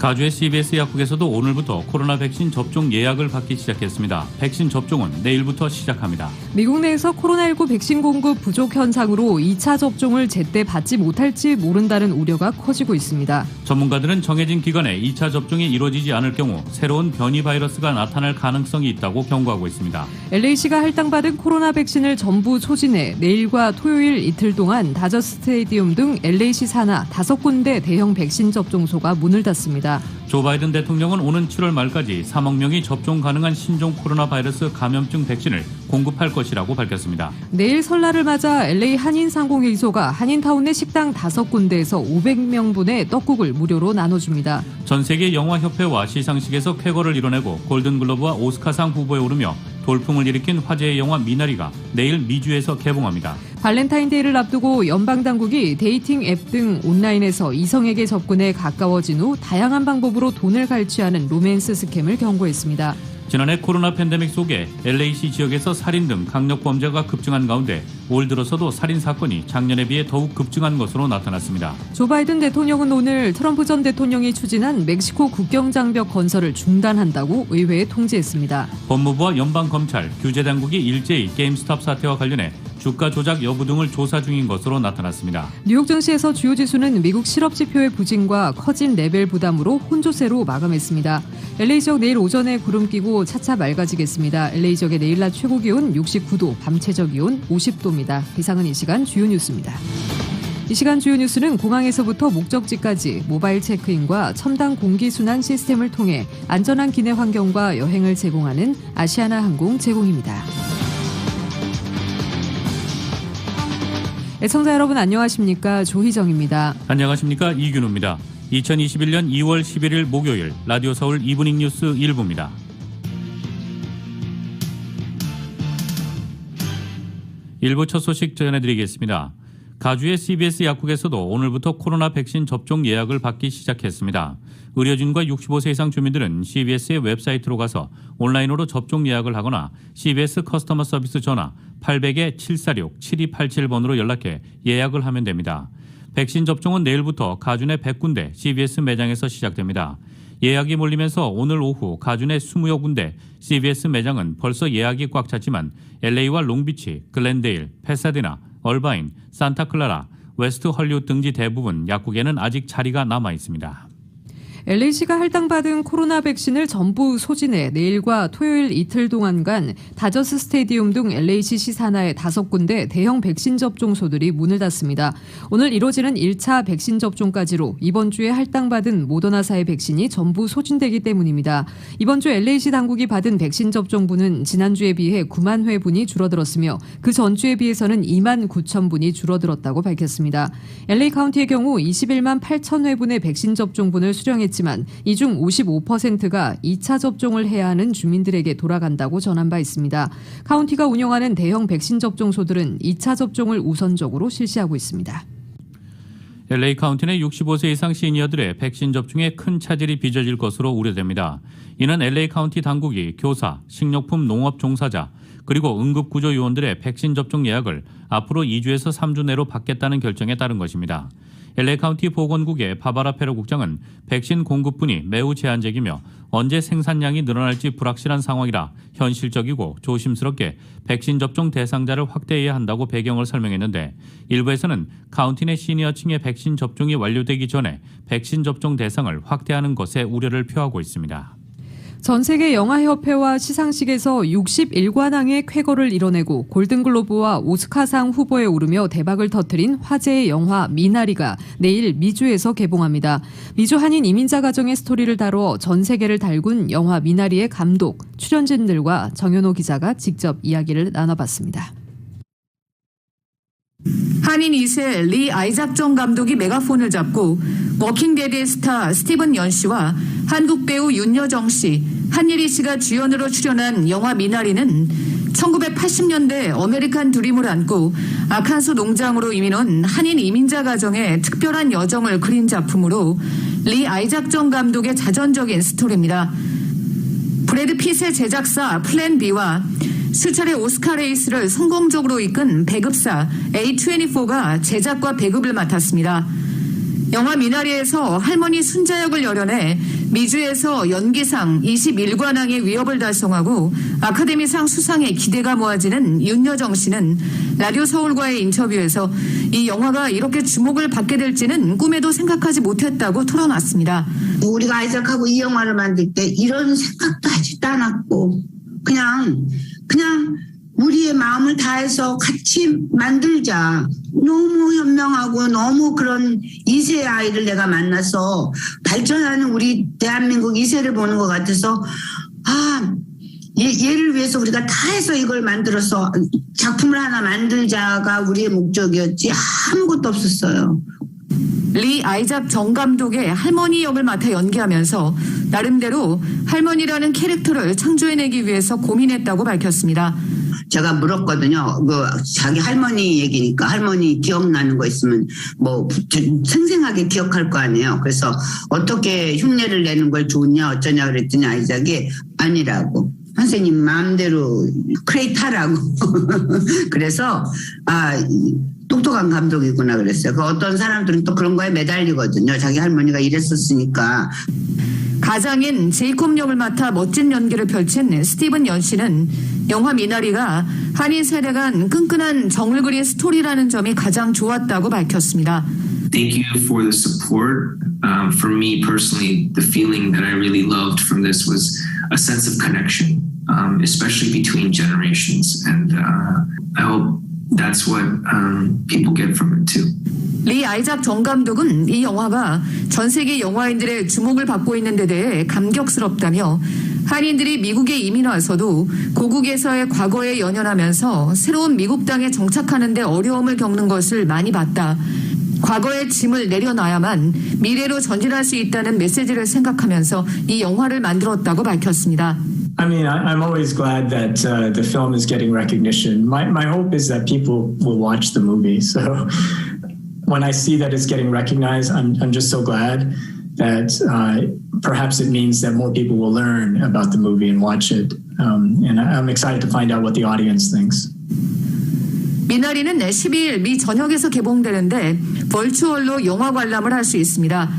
가주의 CBS 약국에서도 오늘부터 코로나 백신 접종 예약을 받기 시작했습니다. 백신 접종은 내일부터 시작합니다. 미국 내에서 코로나19 백신 공급 부족 현상으로 2차 접종을 제때 받지 못할지 모른다는 우려가 커지고 있습니다. 전문가들은 정해진 기간에 2차 접종이 이루어지지 않을 경우 새로운 변이 바이러스가 나타날 가능성이 있다고 경고하고 있습니다. LA시가 할당받은 코로나 백신을 전부 소진해 내일과 토요일 이틀 동안 다저스 스테디움 등 LA시 산하 5군데 대형 백신 접종소가 문을 닫습니다. 조 바이든 대통령은 오는 7월 말까지 3억 명이 접종 가능한 신종 코로나 바이러스 감염증 백신을 공급할 것이라고 밝혔습니다. 내일 설날을 맞아 LA 한인상공회의소가 한인타운 내 식당 5군데에서 500명분의 떡국을 무료로 나눠줍니다. 전 세계 영화협회와 시상식에서 쾌거를 이뤄내고 골든글로브와 오스카상 후보에 오르며 돌풍을 일으킨 화제의 영화 미나리가 내일 미주에서 개봉합니다. 발렌타인데이를 앞두고 연방당국이 데이팅 앱 등 온라인에서 이성에게 접근해 가까워진 후 다양한 방법으로 돈을 갈취하는 로맨스 스캠을 경고했습니다. 지난해 코로나 팬데믹 속에 LA시 지역에서 살인 등 강력범죄가 급증한 가운데 올 들어서도 살인 사건이 작년에 비해 더욱 급증한 것으로 나타났습니다. 조 바이든 대통령은 오늘 트럼프 전 대통령이 추진한 멕시코 국경장벽 건설을 중단한다고 의회에 통지했습니다. 법무부와 연방검찰, 규제당국이 일제히 게임스톱 사태와 관련해 주가 조작 여부 등을 조사 중인 것으로 나타났습니다. 뉴욕 증시에서 주요 지수는 미국 실업지표의 부진과 커진 레벨 부담으로 혼조세로 마감했습니다. LA 지역 내일 오전에 구름 끼고 차차 맑아지겠습니다. LA 지역의 내일 낮 최고 기온 69도, 밤 최저 기온 50도입니다. 이상은 이 시간 주요 뉴스입니다. 이 시간 주요 뉴스는 공항에서부터 목적지까지 모바일 체크인과 첨단 공기순환 시스템을 통해 안전한 기내 환경과 여행을 제공하는 아시아나항공 제공입니다. 애청자 여러분 안녕하십니까? 조희정입니다. 안녕하십니까? 이균우입니다. 2021년 2월 11일 목요일 라디오 서울 이브닝 뉴스 1부입니다. 일부 첫 소식 전해드리겠습니다. 가주의 CBS 약국에서도 오늘부터 코로나 백신 접종 예약을 받기 시작했습니다. 의료진과 65세 이상 주민들은 CBS의 웹사이트로 가서 온라인으로 접종 예약을 하거나 CBS 커스터머 서비스 전화 800-746-7287번으로 연락해 예약을 하면 됩니다. 백신 접종은 내일부터 가주 내 100군데 CBS 매장에서 시작됩니다. 예약이 몰리면서 오늘 오후 가주 내 20여 군데 CBS 매장은 벌써 예약이 꽉 찼지만 LA와 롱비치, 글렌데일, 패사디나, 얼바인, 산타클라라, 웨스트 헐리우드 등지 대부분 약국에는 아직 자리가 남아 있습니다. LA시가 할당받은 코로나 백신을 전부 소진해 내일과 토요일 이틀 동안간 다저스 스테디움 등 LA시 시산하의 5군데 대형 백신 접종소들이 문을 닫습니다. 오늘 이뤄지는 1차 백신 접종까지로 이번 주에 할당받은 모더나사의 백신이 전부 소진되기 때문입니다. 이번 주 LA시 당국이 받은 백신 접종분은 지난주에 비해 9만 회분이 줄어들었으며 그 전주에 비해서는 2만 9천 분이 줄어들었다고 밝혔습니다. LA 카운티의 경우 21만 8천 회분의 백신 접종분을 수령했지만 이 중 55%가 2차 접종을 해야 하는 주민들에게 돌아간다고 전한 바 있습니다. 카운티가 운영하는 대형 백신 접종소들은 2차 접종을 우선적으로 실시하고 있습니다. LA 카운티 내 65세 이상 시니어들의 백신 접종에 큰 차질이 빚어질 것으로 우려됩니다. 이는 LA 카운티 당국이 교사, 식료품 농업 종사자, 그리고 응급구조 요원들의 백신 접종 예약을 앞으로 2주에서 3주 내로 받겠다는 결정에 따른 것입니다. LA 카운티 보건국의 바바라 페로 국장은 백신 공급분이 매우 제한적이며 언제 생산량이 늘어날지 불확실한 상황이라 현실적이고 조심스럽게 백신 접종 대상자를 확대해야 한다고 배경을 설명했는데 일부에서는 카운티 내 시니어층의 백신 접종이 완료되기 전에 백신 접종 대상을 확대하는 것에 우려를 표하고 있습니다. 전 세계 영화협회와 시상식에서 61관왕의 쾌거를 이뤄내고 골든글로브와 오스카상 후보에 오르며 대박을 터뜨린 화제의 영화 미나리가 내일 미주에서 개봉합니다. 미주 한인 이민자 가정의 스토리를 다뤄 전 세계를 달군 영화 미나리의 감독, 출연진들과 정현호 기자가 직접 이야기를 나눠봤습니다. 한인 2세 리 아이작존 감독이 메가폰을 잡고 워킹데드의 스타 스티븐 연 씨와 한국 배우 윤여정 씨, 한예리 씨가 주연으로 출연한 영화 미나리는 1980년대 아메리칸 드림을 안고 아칸소 농장으로 이민 온 한인 이민자 가정의 특별한 여정을 그린 작품으로 리 아이작존 감독의 자전적인 스토리입니다. 브래드 핏의 제작사 플랜 B와 수차례 오스카 레이스를 성공적으로 이끈 배급사 A24가 제작과 배급을 맡았습니다. 영화 미나리에서 할머니 순자 역을 열연해 미주에서 연기상 21관왕의 위협을 달성하고 아카데미상 수상에 기대가 모아지는 윤여정 씨는 라디오 서울과의 인터뷰에서 이 영화가 이렇게 주목을 받게 될지는 꿈에도 생각하지 못했다고 털어놨습니다. 우리가 아이작하고 이 영화를 만들 때 이런 생각도 하지도 않았고 그냥 우리의 마음을 다해서 같이 만들자. 너무 현명하고 너무 그런 2세 아이를 내가 만나서 발전하는 우리 대한민국 2세를 보는 것 같아서 얘를 위해서 우리가 다 해서 이걸 만들어서 작품을 하나 만들자가 우리의 목적이었지 아무것도 없었어요. 리 아이작 정 감독의 할머니 역을 맡아 연기하면서 나름대로 할머니라는 캐릭터를 창조해내기 위해서 고민했다고 밝혔습니다. 제가 물었거든요. 자기 할머니 얘기니까 할머니 기억나는 거 있으면 뭐 생생하게 기억할 거 아니에요. 그래서 어떻게 흉내를 내는 걸 좋냐 어쩌냐 그랬더니 아이작이 아니라고. 선생님 마음대로 크레이타라고. 그래서 똑똑한 감독이구나 그랬어요. 어떤 사람들은 또 그런 거에 매달리거든요. 자기 할머니가 이랬었으니까. 가장인 제이콥 역을 맡아 멋진 연기를 펼친 스티븐 연 씨는 영화 미나리가 한인 세대 간 끈끈한 정을 그린 스토리라는 점이 가장 좋았다고 밝혔습니다. Thank you for the support. For me personally, the feeling that I really loved from this was a sense of connection, especially between generations. And I hope that's what people get from it too. 리 아이작 정 감독은 이 영화가 전 세계 영화인들의 주목을 받고 있는 데 대해 감격스럽다며 한인들이 미국에 이민 와서도 고국에서의 과거에 연연하면서 새로운 미국 땅에 정착하는 데 어려움을 겪는 것을 많이 봤다. 과거의 짐을 내려놔야만 미래로 전진할 수 있다는 메시지를 생각하면서 이 영화를 만들었다고 밝혔습니다. I mean, I'm always glad that the film is getting recognition. My hope is that people will watch the movie. So when I see that it's getting recognized, I'm just so glad that perhaps it means that more people will learn about the movie and watch it. And I'm excited to find out what the audience thinks. 미나리는 12일 미 전역에서 개봉되는데 버추얼로 영화 관람을 할 수 있습니다.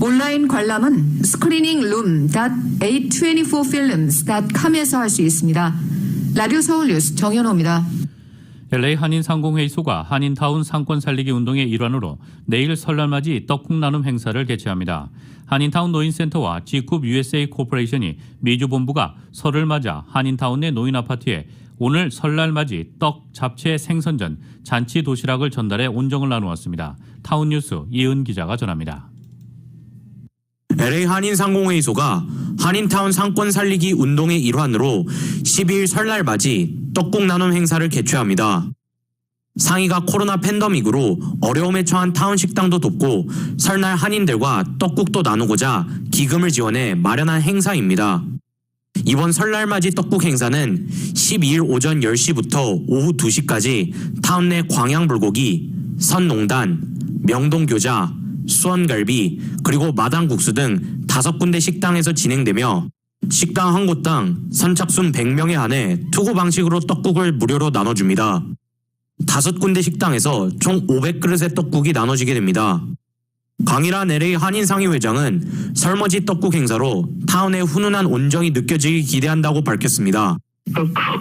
온라인 관람은 screeningroom.a24films.com에서 할 수 있습니다. 라디오 서울 뉴스 정현호입니다. LA 한인상공회의소가 한인타운 상권 살리기 운동의 일환으로 내일 설날맞이 떡국 나눔 행사를 개최합니다. 한인타운 노인센터와 Gcoup USA 코퍼레이션이 미주본부가 설을 맞아 한인타운 내 노인 아파트에 오늘 설날맞이 떡, 잡채, 생선전, 잔치 도시락을 전달해 온정을 나누었습니다. 타운뉴스 이은 기자가 전합니다. LA 한인상공회의소가 한인타운 상권 살리기 운동의 일환으로 12일 설날 맞이 떡국 나눔 행사를 개최합니다. 상위가 코로나 팬데믹으로 어려움에 처한 타운 식당도 돕고 설날 한인들과 떡국도 나누고자 기금을 지원해 마련한 행사입니다. 이번 설날 맞이 떡국 행사는 12일 오전 10시부터 오후 2시까지 타운 내 광양불고기, 선농단, 명동교자, 수원갈비, 그리고 마당국수 등 5군데 식당에서 진행되며 식당 한 곳당 선착순 100명에 한해 투고 방식으로 떡국을 무료로 나눠줍니다. 5군데 식당에서 총 500그릇의 떡국이 나눠지게 됩니다. 강일한 LA 한인상의회장은 설맞이 떡국 행사로 타운의 훈훈한 온정이 느껴지기 기대한다고 밝혔습니다.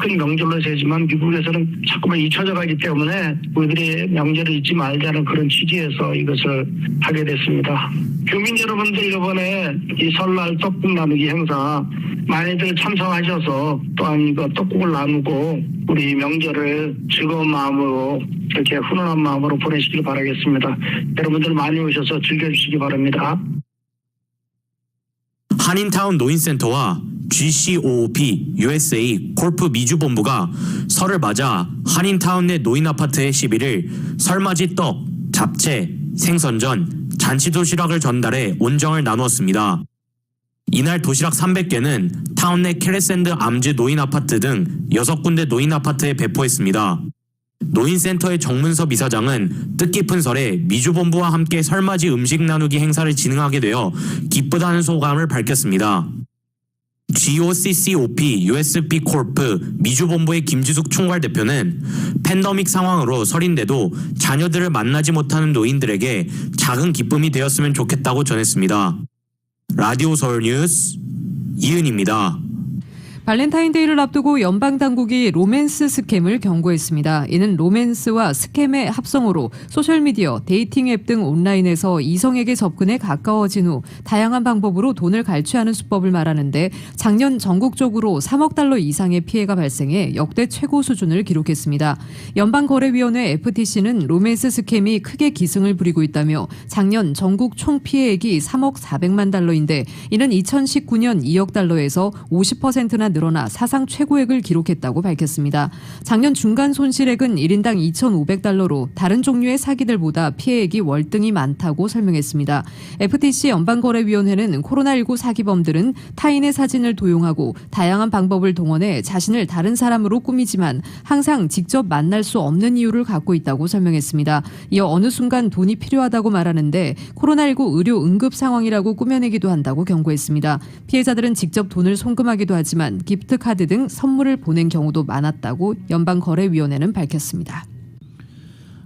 큰 명절로 세지만 미국에서는 자꾸만 잊혀져 가기 때문에 우리들이 명절을 잊지 말자는 그런 취지에서 이것을 하게 됐습니다. 교민 여러분들 이번에 이 설날 떡국 나누기 행사 많이들 참석하셔서 또한 이거 떡국을 나누고 우리 명절을 즐거운 마음으로 이렇게 훈훈한 마음으로 보내시길 바라겠습니다. 여러분들 많이 오셔서 즐겨주시기 바랍니다. 한인타운 노인센터와 GCOOP USA 콜프 미주본부가 설을 맞아 한인타운 내 노인 아파트에 11일 설맞이 떡, 잡채, 생선전, 잔치도시락을 전달해 온정을 나누었습니다. 이날 도시락 300개는 타운 내 캐레샌드 암즈 노인 아파트 등 6군데 노인 아파트에 배포했습니다. 노인센터의 정문섭 이사장은 뜻깊은 설에 미주본부와 함께 설맞이 음식 나누기 행사를 진행하게 되어 기쁘다는 소감을 밝혔습니다. GOCCOP USB corp 미주본부의 김지숙 총괄대표는 팬데믹 상황으로 설인데도 자녀들을 만나지 못하는 노인들에게 작은 기쁨이 되었으면 좋겠다고 전했습니다. 라디오 서울 뉴스 이은입니다. 발렌타인데이를 앞두고 연방당국이 로맨스 스캠을 경고했습니다. 이는 로맨스와 스캠의 합성어로 소셜미디어, 데이팅 앱 등 온라인에서 이성에게 접근해 가까워진 후 다양한 방법으로 돈을 갈취하는 수법을 말하는데 작년 전국적으로 3억 달러 이상의 피해가 발생해 역대 최고 수준을 기록했습니다. 연방거래위원회 FTC는 로맨스 스캠이 크게 기승을 부리고 있다며 작년 전국 총 피해액이 3억 400만 달러인데 이는 2019년 2억 달러에서 50%나 늘어나 사상 최고액을 기록했다고 밝혔습니다. 작년 중간 손실액은 1인당 2,500달러로 다른 종류의 사기들보다 피해액이 월등히 많다고 설명했습니다. FTC 연방거래위원회는 코로나19 사기범들은 타인의 사진을 도용하고 다양한 방법을 동원해 자신을 다른 사람으로 꾸미지만 항상 직접 만날 수 없는 이유를 갖고 있다고 설명했습니다. 이어 어느 순간 돈이 필요하다고 말하는데 코로나19 의료 응급 상황이라고 꾸며내기도 한다고 경고했습니다. 피해자들은 직접 돈을 송금하기도 하지만 기프트카드 등 선물을 보낸 경우도 많았다고 연방거래위원회는 밝혔습니다.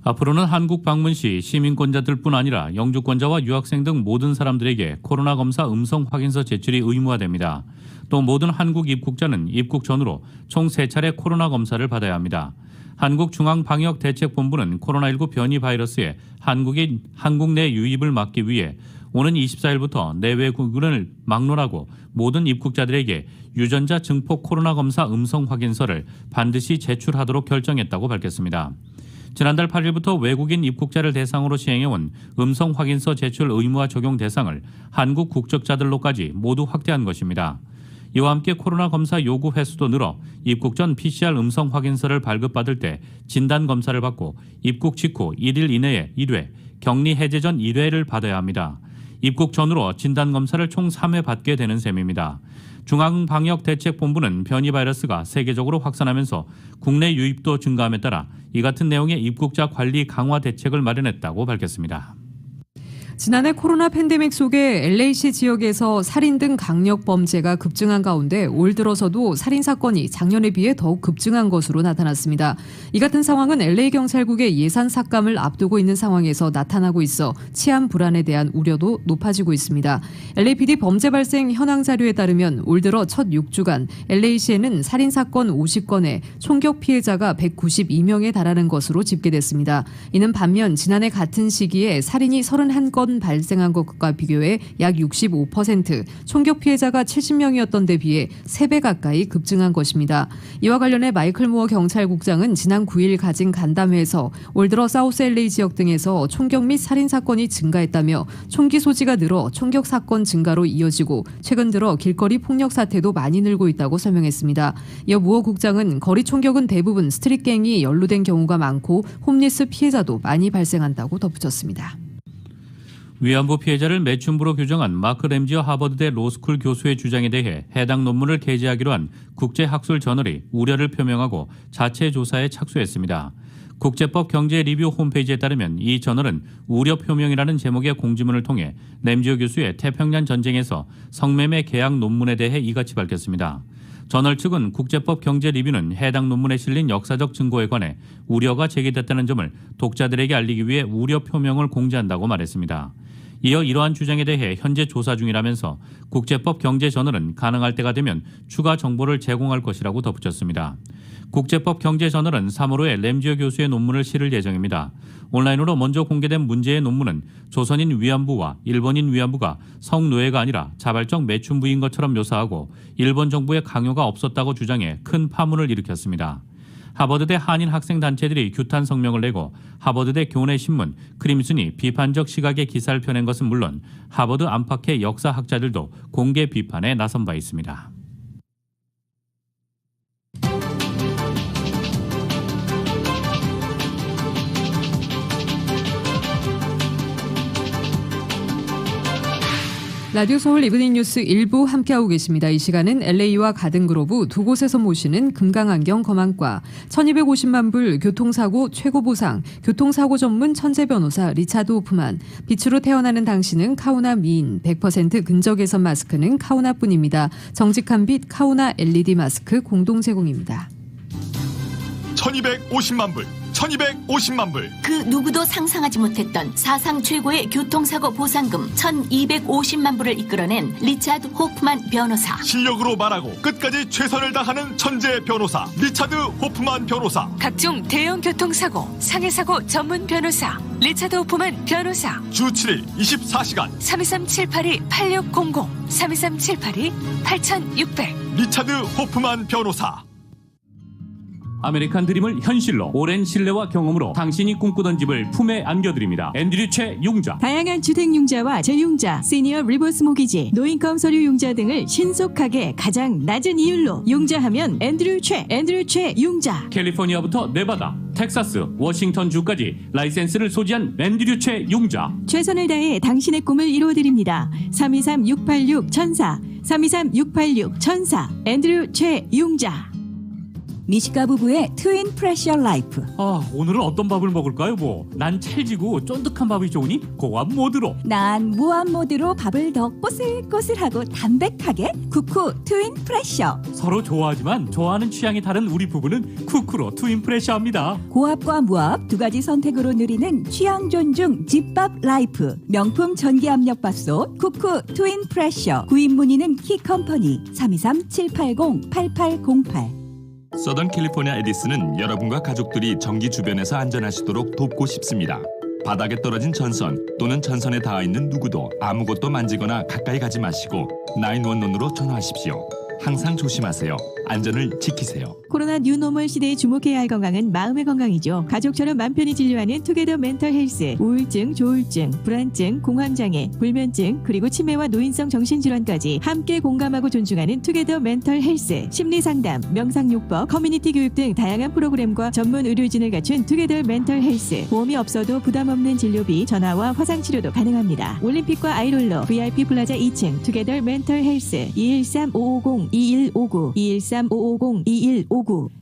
앞으로는 한국 방문 시 시민권자들뿐 아니라 영주권자와 유학생 등 모든 사람들에게 코로나 검사 음성 확인서 제출이 의무화됩니다. 또 모든 한국 입국자는 입국 전후로 총 3차례 코로나 검사를 받아야 합니다. 한국중앙방역대책본부는 코로나19 변이 바이러스의 한국 내 유입을 막기 위해 오는 24일부터 내외국을 막론하고 모든 입국자들에게 유전자 증폭 코로나 검사 음성 확인서를 반드시 제출하도록 결정했다고 밝혔습니다. 지난달 8일부터 외국인 입국자를 대상으로 시행해온 음성 확인서 제출 의무화 적용 대상을 한국 국적자들로까지 모두 확대한 것입니다. 이와 함께 코로나 검사 요구 횟수도 늘어 입국 전 PCR 음성 확인서를 발급받을 때 진단 검사를 받고 입국 직후 1일 이내에 1회, 격리 해제 전 1회를 받아야 합니다. 입국 전후로 진단검사를 총 3회 받게 되는 셈입니다. 중앙방역대책본부는 변이 바이러스가 세계적으로 확산하면서 국내 유입도 증가함에 따라 이 같은 내용의 입국자 관리 강화 대책을 마련했다고 밝혔습니다. 지난해 코로나 팬데믹 속에 LA시 지역에서 살인 등 강력 범죄가 급증한 가운데 올 들어서도 살인 사건이 작년에 비해 더욱 급증한 것으로 나타났습니다. 이 같은 상황은 LA 경찰국의 예산 삭감을 앞두고 있는 상황에서 나타나고 있어 치안 불안에 대한 우려도 높아지고 있습니다. LAPD 범죄 발생 현황 자료에 따르면 올 들어 첫 6주간 LA시에는 살인 사건 50건에 총격 피해자가 192명에 달하는 것으로 집계됐습니다. 이는 반면 지난해 같은 시기에 살인이 31건 발생한 것과 비교해 약 65%, 총격 피해자가 70명이었던 데 비해 3배 가까이 급증한 것입니다. 이와 관련해 마이클 무어 경찰국장은 지난 9일 가진 간담회에서 올 들어 사우스 LA 지역 등에서 총격 및 살인 사건이 증가했다며 총기 소지가 늘어 총격 사건 증가로 이어지고 최근 들어 길거리 폭력 사태도 많이 늘고 있다고 설명했습니다. 이어 무어 국장은 거리 총격은 대부분 스트릿갱이 연루된 경우가 많고 홈리스 피해자도 많이 발생한다고 덧붙였습니다. 위안부 피해자를 매춘부로 규정한 마크 램지어 하버드대 로스쿨 교수의 주장에 대해 해당 논문을 게재하기로 한 국제학술저널이 우려를 표명하고 자체 조사에 착수했습니다. 국제법 경제 리뷰 홈페이지에 따르면 이 저널은 우려 표명이라는 제목의 공지문을 통해 램지어 교수의 태평양 전쟁에서 성매매 계약 논문에 대해 이같이 밝혔습니다. 저널 측은 국제법 경제 리뷰는 해당 논문에 실린 역사적 증거에 관해 우려가 제기됐다는 점을 독자들에게 알리기 위해 우려 표명을 공지한다고 말했습니다. 이어 이러한 주장에 대해 현재 조사 중이라면서 국제법 경제저널은 가능할 때가 되면 추가 정보를 제공할 것이라고 덧붙였습니다. 국제법 경제저널은 3월 후에 램지어 교수의 논문을 실을 예정입니다. 온라인으로 먼저 공개된 문제의 논문은 조선인 위안부와 일본인 위안부가 성노예가 아니라 자발적 매춘부인 것처럼 묘사하고 일본 정부의 강요가 없었다고 주장해 큰 파문을 일으켰습니다. 하버드대 한인 학생단체들이 규탄 성명을 내고 하버드대 교내신문 크림슨이 비판적 시각의 기사를 펴낸 것은 물론 하버드 안팎의 역사학자들도 공개 비판에 나선 바 있습니다. 라디오 서울 이브닝 뉴스 1부 함께하고 계십니다. 이 시간은 LA와 가든그로브 두 곳에서 모시는 금강안경 검안과 1250만 불 교통사고 최고 보상 교통사고 전문 천재 변호사 리차드 호프만 빛으로 태어나는 당신은 카우나 미인 100% 근적 개선 마스크는 카우나뿐입니다. 정직한 빛 카우나 LED 마스크 공동 제공입니다. 1250만 불 1250만 불. 그 누구도 상상하지 못했던 사상 최고의 교통사고 보상금 1250만 불을 이끌어낸 리차드 호프만 변호사. 실력으로 말하고 끝까지 최선을 다하는 천재 변호사 리차드 호프만 변호사. 각종 대형 교통사고, 상해사고 전문 변호사 리차드 호프만 변호사. 주 7일 24시간 323-782-8600 323-782-8600 리차드 호프만 변호사. 아메리칸 드림을 현실로 오랜 신뢰와 경험으로 당신이 꿈꾸던 집을 품에 안겨드립니다. 앤드류 최 융자. 다양한 주택융자와 재융자, 시니어 리버스 모기지, 노인컴 서류융자 등을 신속하게 가장 낮은 이율로 융자하면 앤드류 최 융자. 캘리포니아부터 네바다, 텍사스, 워싱턴주까지 라이센스를 소지한 앤드류 최 융자. 최선을 다해 당신의 꿈을 이루어드립니다. 323-686-1004 323-686-1004 앤드류 최 융자. 미식가 부부의 트윈 프레셔 라이프. 오늘은 어떤 밥을 먹을까요? 난 찰지고 쫀득한 밥이 좋으니 고압 모드로. 난 무한 모드로 밥을 더 꼬슬꼬슬하고 담백하게 쿠쿠 트윈 프레셔. 서로 좋아하지만 좋아하는 취향이 다른 우리 부부는 쿠쿠로 트윈 프레셔합니다. 고압과 무압 두 가지 선택으로 누리는 취향 존중 집밥 라이프. 명품 전기 압력 밥솥 쿠쿠 트윈 프레셔. 구입 문의는 키컴퍼니 323-780-8808. 서던 캘리포니아 에디슨은 여러분과 가족들이 전기 주변에서 안전하시도록 돕고 싶습니다. 바닥에 떨어진 전선 또는 전선에 닿아 있는 누구도 아무것도 만지거나 가까이 가지 마시고 911으로 전화하십시오. 항상 조심하세요. 안전을 지키세요. 코로나 뉴노멀 시대에 주목해야 할 건강은 마음의 건강이죠. 가족처럼 맘 편히 진료하는 투게더 멘털 헬스. 우울증, 조울증, 불안증, 공황장애, 불면증, 그리고 치매와 노인성 정신질환까지 함께 공감하고 존중하는 투게더 멘털 헬스. 심리상담, 명상요법, 커뮤니티 교육 등 다양한 프로그램과 전문 의료진을 갖춘 투게더 멘털 헬스. 보험이 없어도 부담 없는 진료비, 전화와 화상치료도 가능합니다. 올림픽과 아이롤러, VIP 플라자 2층 투게더 멘털 헬스 213-550-2159 213-550-2159.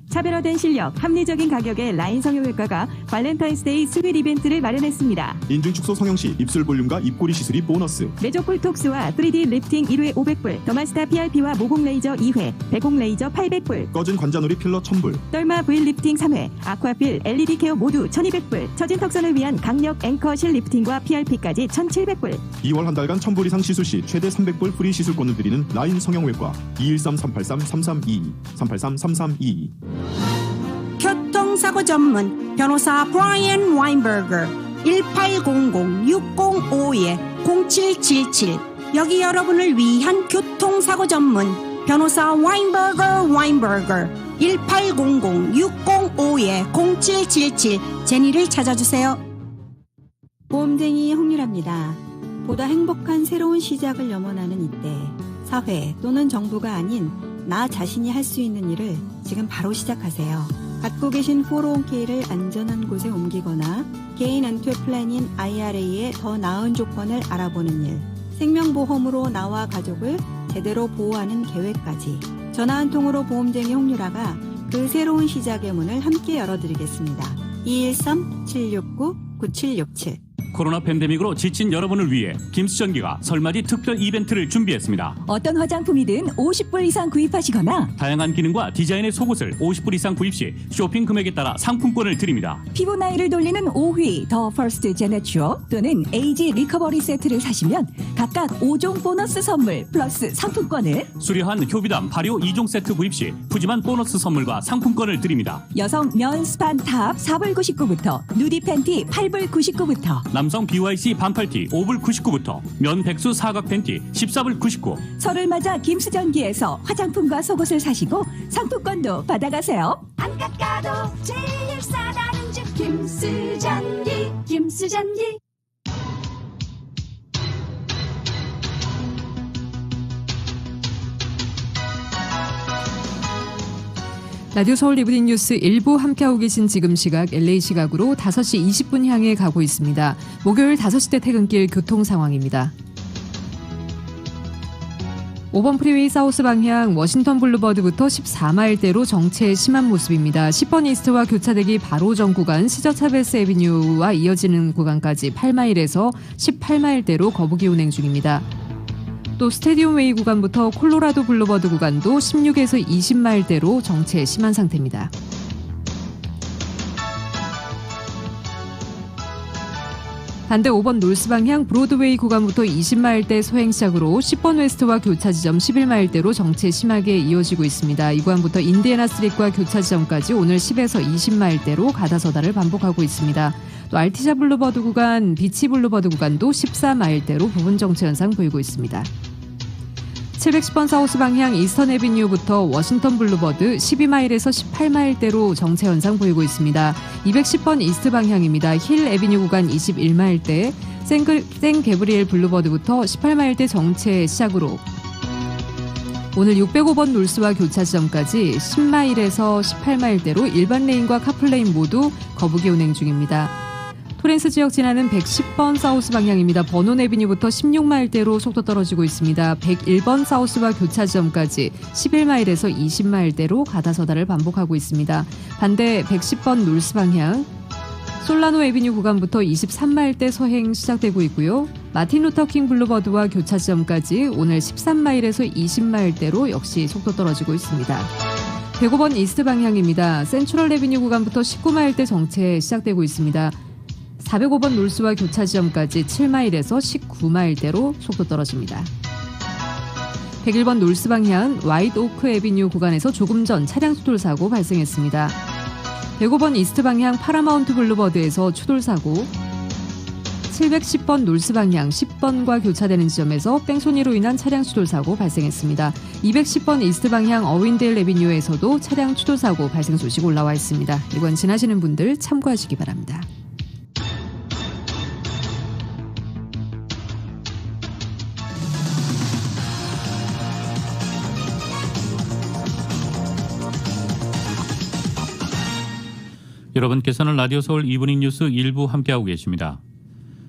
차별화된 실력, 합리적인 가격에 라인 성형외과가 발렌타인스데이 스윗 이벤트를 마련했습니다. 인중 축소 성형 시 입술 볼륨과 입꼬리 시술이 보너스. 메조폴톡스와 3D 리프팅 1회 500불, 더마스타 PRP와 모공 레이저 2회, 배공 레이저 800불, 꺼진 관자놀이 필러 1000불, 떨마 브일 리프팅 3회, 아쿠아필 LED 케어 모두 1200불, 처진 턱선을 위한 강력 앵커 실 리프팅과 PRP까지 1700불. 2월 한 달간 1000불 이상 시술 시 최대 300불 프리 시술권을 드리는 라인 성형외과 213-383-3322 383-3322. 교통사고 전문 변호사 브라이언 와인버거 1800-605-0777. 여기 여러분을 위한 교통사고 전문 변호사 와인버거 1800-605-0777. 제니를 찾아주세요. 보험쟁이 홍유라입니다. 보다 행복한 새로운 시작을 염원하는 이때 사회 또는 정부가 아닌 나 자신이 할 수 있는 일을 지금 바로 시작하세요. 갖고 계신 401k를 안전한 곳에 옮기거나 개인 엔퇴 플랜인 IRA의 더 나은 조건을 알아보는 일, 생명보험으로 나와 가족을 제대로 보호하는 계획까지 전화 한 통으로 보험쟁이 홍유라가 그 새로운 시작의 문을 함께 열어드리겠습니다. 213-769-9767. 코로나 팬데믹으로 지친 여러분을 위해 김수전기가 설맞이 특별 이벤트를 준비했습니다. 어떤 화장품이든 50불 이상 구입하시거나 다양한 기능과 디자인의 속옷을 50불 이상 구입 시 쇼핑 금액에 따라 상품권을 드립니다. 피부 나이를 돌리는 5휘 더 퍼스트 제네추어 또는 에이지 리커버리 세트를 사시면 각각 5종 보너스 선물 플러스 상품권을, 수려한 효비담 발효 2종 세트 구입 시 푸짐한 보너스 선물과 상품권을 드립니다. 여성 면 스판 탑 4불 99부터 누디 팬티 8불 99부터, 남성 BYC 반팔티 5불 99부터 면 백수 사각 팬티 14불 99. 설을 맞아 김수전기에서 화장품과 속옷을 사시고 상품권도 받아가세요. 안 깎아도 제일 싸다는 집 김수전기. 김수전기. 라디오 서울 이브닝 뉴스 1부 함께하고 계신 지금 시각 LA 시각으로 5시 20분 향해 가고 있습니다. 목요일 5시 대 퇴근길 교통 상황입니다. 5번 프리웨이 사우스 방향 워싱턴 블루버드부터 14마일대로 정체 심한 모습입니다. 10번 이스트와 교차되기 바로 전 구간 시저차베스 애비뉴와 이어지는 구간까지 8마일에서 18마일대로 거북이 운행 중입니다. 또 스테디움 웨이 구간부터 콜로라도 블루버드 구간도 16에서 20마일대로 정체 심한 상태입니다. 반대 5번 놀스 방향 브로드웨이 구간부터 20마일대 소행 시작으로 10번 웨스트와 교차 지점 11마일대로 정체 심하게 이어지고 있습니다. 이 구간부터 인디애나 스트릿과 교차 지점까지 오늘 10에서 20마일대로 가다서다를 반복하고 있습니다. 또 알티자 블루버드 구간, 비치 블루버드 구간도 14마일대로 부분 정체 현상 보이고 있습니다. 710번 사우스 방향 이스턴 애비뉴부터 워싱턴 블루버드 12마일에서 18마일대로 정체 현상 보이고 있습니다. 210번 이스트 방향입니다. 힐 애비뉴 구간 21마일대, 생 게브리엘 블루버드부터 18마일대 정체 시작으로 오늘 605번 놀스와 교차 지점까지 10마일에서 18마일대로 일반 레인과 카풀레인 모두 거북이 운행 중입니다. 토렌스 지역 지나는 110번 사우스 방향입니다. 버논 애비뉴부터 16마일대로 속도 떨어지고 있습니다. 101번 사우스와 교차 지점까지 11마일에서 20마일대로 가다서다를 반복하고 있습니다. 반대 110번 놀스 방향 솔라노 애비뉴 구간부터 23마일대 서행 시작되고 있고요. 마틴 루터킹 블루버드와 교차 지점까지 오늘 13마일에서 20마일대로 역시 속도 떨어지고 있습니다. 105번 이스트 방향입니다. 센트럴 애비뉴 구간부터 19마일대 정체 시작되고 있습니다. 405번 놀스와 교차 지점까지 7마일에서 19마일대로 속도 떨어집니다. 101번 놀스 방향 와이드 오크 애비뉴 구간에서 조금 전 차량 추돌 사고 발생했습니다. 105번 이스트 방향 파라마운트 블루버드에서 추돌 사고, 710번 놀스 방향 10번과 교차되는 지점에서 뺑소니로 인한 차량 추돌 사고 발생했습니다. 210번 이스트 방향 어윈데일 애비뉴에서도 차량 추돌 사고 발생 소식 올라와 있습니다. 이건 지나시는 분들 참고하시기 바랍니다. 여러분께서는 라디오 서울 이브닝 뉴스 일부 함께하고 계십니다.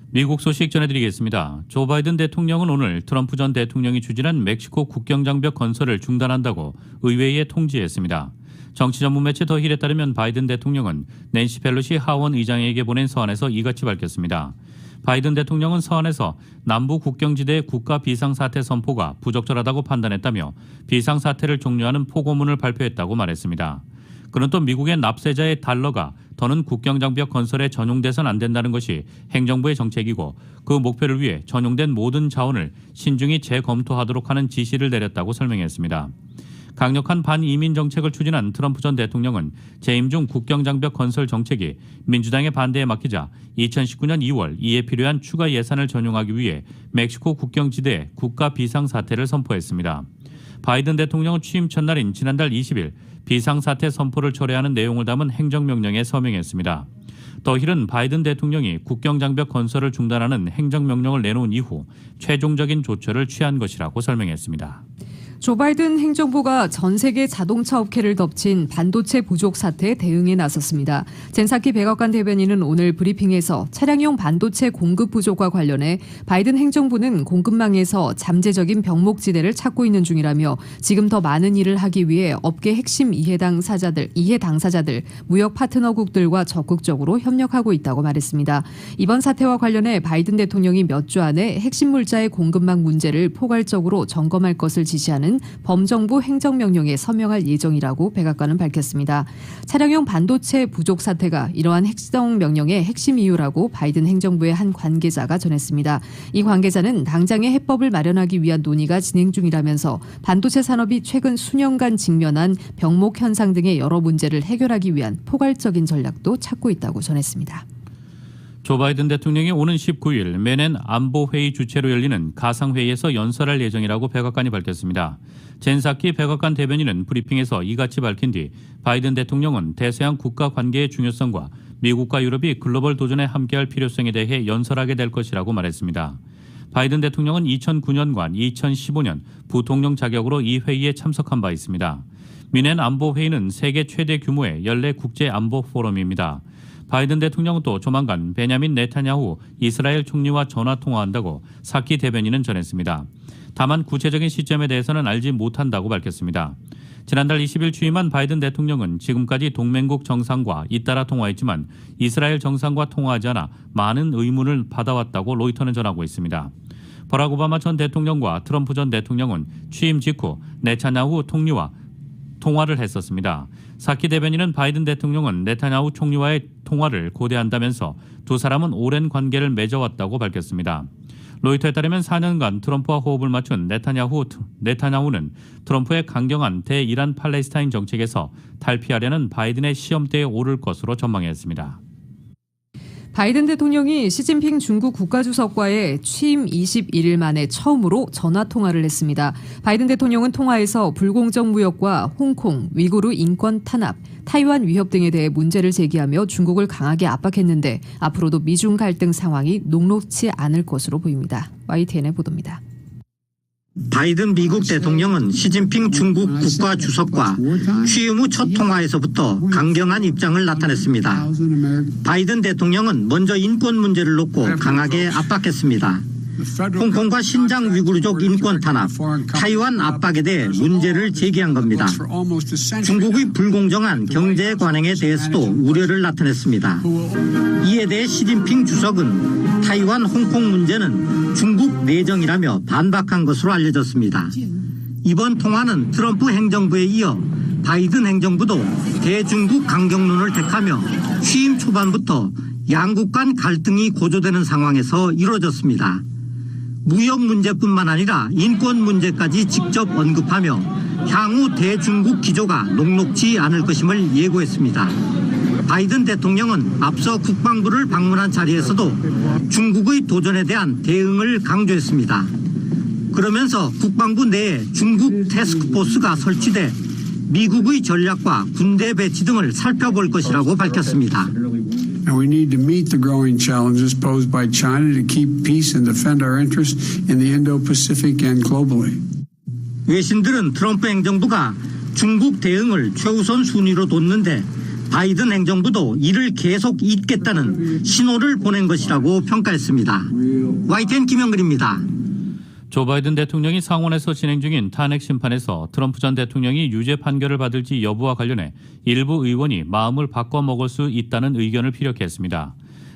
미국 소식 전해드리겠습니다. 조 바이든 대통령은 오늘 트럼프 전 대통령이 추진한 멕시코 국경장벽 건설을 중단한다고 의회에 통지했습니다. 정치 전문 매체 더 힐에 따르면 바이든 대통령은 낸시 펠로시 하원 의장에게 보낸 서한에서 이같이 밝혔습니다. 바이든 대통령은 서한에서 남부 국경지대의 국가 비상사태 선포가 부적절하다고 판단했다며 비상사태를 종료하는 포고문을 발표했다고 말했습니다. 그는 또 미국의 납세자의 달러가 더는 국경장벽 건설에 전용돼선 안 된다는 것이 행정부의 정책이고 그 목표를 위해 전용된 모든 자원을 신중히 재검토하도록 하는 지시를 내렸다고 설명했습니다. 강력한 반이민 정책을 추진한 트럼프 전 대통령은 재임 중 국경장벽 건설 정책이 민주당의 반대에 맡기자 2019년 2월 이에 필요한 추가 예산을 전용하기 위해 멕시코 국경지대에 국가 비상사태를 선포했습니다. 바이든 대통령은 취임 첫날인 지난달 20일 비상사태 선포를 철회하는 내용을 담은 행정명령에 서명했습니다. 더 힐은 바이든 대통령이 국경장벽 건설을 중단하는 행정명령을 내놓은 이후 최종적인 조처를 취한 것이라고 설명했습니다. 조 바이든 행정부가 전 세계 자동차 업계를 덮친 반도체 부족 사태에 대응에 나섰습니다. 젠사키 백악관 대변인은 오늘 브리핑에서 차량용 반도체 공급 부족과 관련해 바이든 행정부는 공급망에서 잠재적인 병목지대를 찾고 있는 중이라며 지금 더 많은 일을 하기 위해 업계 핵심 이해 당사자들, 무역 파트너국들과 적극적으로 협력하고 있다고 말했습니다. 이번 사태와 관련해 바이든 대통령이 몇 주 안에 핵심 물자의 공급망 문제를 포괄적으로 점검할 것을 지시하는 범정부 행정명령에 서명할 예정이라고 백악관은 밝혔습니다. 차량용 반도체 부족 사태가 이러한 행정명령의 핵심 이유라고 바이든 행정부의 한 관계자가 전했습니다. 이 관계자는 당장의 해법을 마련하기 위한 논의가 진행 중이라면서 반도체 산업이 최근 수년간 직면한 병목 현상 등의 여러 문제를 해결하기 위한 포괄적인 전략도 찾고 있다고 전했습니다. 조 바이든 대통령이 오는 19일 맨헨 안보회의 주최로 열리는 가상회의에서 연설할 예정이라고 백악관이 밝혔습니다. 젠사키 백악관 대변인은 브리핑에서 이같이 밝힌 뒤 바이든 대통령은 대서양 국가 관계의 중요성과 미국과 유럽이 글로벌 도전에 함께할 필요성에 대해 연설하게 될 것이라고 말했습니다. 바이든 대통령은 2009년과 2015년 부통령 자격으로 이 회의에 참석한 바 있습니다. 민헨 안보회의는 세계 최대 규모의 연례 국제 안보 포럼입니다. 바이든 대통령은 또 조만간 베냐민 네타냐후 이스라엘 총리와 전화 통화한다고 사키 대변인은 전했습니다. 다만 구체적인 시점에 대해서는 알지 못한다고 밝혔습니다. 지난달 20일 취임한 바이든 대통령은 지금까지 동맹국 정상과 잇따라 통화했지만 이스라엘 정상과 통화하지 않아 많은 의문을 받아왔다고 로이터는 전하고 있습니다. 버락 오바마 전 대통령과 트럼프 전 대통령은 취임 직후 네타냐후 총리와 통화를 했었습니다. 사키 대변인은 바이든 대통령은 네타냐후 총리와의 통화를 고대한다면서 두 사람은 오랜 관계를 맺어왔다고 밝혔습니다. 로이터에 따르면 4년간 트럼프와 호흡을 맞춘 네타냐후는 트럼프의 강경한 대이란 팔레스타인 정책에서 탈피하려는 바이든의 시험대에 오를 것으로 전망했습니다. 바이든 대통령이 시진핑 중국 국가주석과의 취임 21일 만에 처음으로 전화통화를 했습니다. 바이든 대통령은 통화에서 불공정 무역과 홍콩, 위구르 인권 탄압, 타이완 위협 등에 대해 문제를 제기하며 중국을 강하게 압박했는데 앞으로도 미중 갈등 상황이 녹록지 않을 것으로 보입니다. YTN의 보도입니다. 바이든 미국 대통령은 시진핑 중국 국가주석과 취임 후 첫 통화에서부터 강경한 입장을 나타냈습니다. 바이든 대통령은 먼저 인권 문제를 놓고 강하게 압박했습니다. 홍콩과 신장 위구르족 인권 탄압, 타이완 압박에 대해 문제를 제기한 겁니다. 중국의 불공정한 경제 관행에 대해서도 우려를 나타냈습니다. 이에 대해 시진핑 주석은 타이완 홍콩 문제는 중국 내정이라며 반박한 것으로 알려졌습니다. 이번 통화는 트럼프 행정부에 이어 바이든 행정부도 대중국 강경론을 택하며 취임 초반부터 양국 간 갈등이 고조되는 상황에서 이루어졌습니다. 무역 문제뿐만 아니라 인권 문제까지 직접 언급하며 향후 대중국 기조가 녹록지 않을 것임을 예고했습니다. 바이든 대통령은 앞서 국방부를 방문한 자리에서도 중국의 도전에 대한 대응을 강조했습니다. 그러면서 국방부 내에 중국 태스크포스가 설치돼 미국의 전략과 군대 배치 등을 살펴볼 것이라고 밝혔습니다. And we need to meet the growing challenges posed by China to keep peace and defend our interests in the Indo-Pacific and globally. 외신들은 트럼프 행정부가 중국 대응을 최우선 순위로 뒀는데 바이든 행정부도 이를 계속 잇겠다는 신호를 보낸 것이라고 평가했습니다. YTN 김영근입니다. 조 바이든 대통령이 상원에서 진행 중인 탄핵 심판에서 트럼프 전 대통령이 유죄 판결을 받을지 여부와 관련해 일부 의원이 마음을 바꿔먹을 수 있다는 의견을 피력했습니다.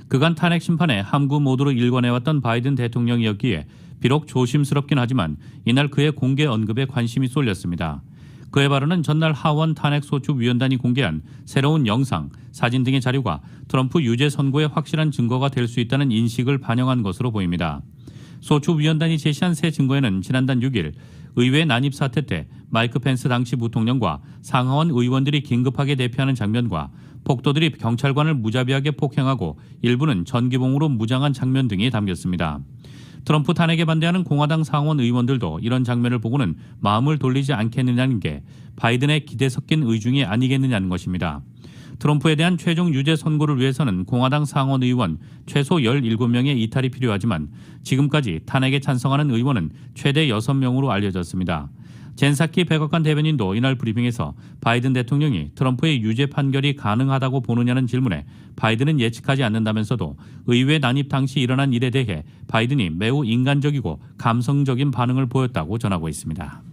그간 탄핵 심판에 함구 모드로 일관해왔던 바이든 대통령이었기에 비록 조심스럽긴 하지만 이날 그의 공개 언급에 관심이 쏠렸습니다. 그의 발언은 전날 하원 탄핵소추위원단이 공개한 새로운 영상, 사진 등의 자료가 트럼프 유죄 선고에 확실한 증거가 될 수 있다는 인식을 반영한 것으로 보입니다. 소추위원단이 제시한 새 증거에는 지난달 6일 의회 난입 사태 때 마이크 펜스 당시 부통령과 상하원 의원들이 긴급하게 대피하는 장면과 폭도들이 경찰관을 무자비하게 폭행하고 일부는 전기봉으로 무장한 장면 등이 담겼습니다. 트럼프 탄핵에 반대하는 공화당 상원 의원들도 이런 장면을 보고는 마음을 돌리지 않겠느냐는 게 바이든의 기대 섞인 의중이 아니겠느냐는 것입니다. 트럼프에 대한 최종 유죄 선고를 위해서는 공화당 상원 의원 최소 17명의 이탈이 필요하지만 지금까지 탄핵에 찬성하는 의원은 최대 6명으로 알려졌습니다. 젠사키 백악관 대변인도 이날 브리핑에서 바이든 대통령이 트럼프의 유죄 판결이 가능하다고 보느냐는 질문에 바이든은 예측하지 않는다면서도 의회 난입 당시 일어난 일에 대해 바이든이 매우 인간적이고 감성적인 반응을 보였다고 전하고 있습니다.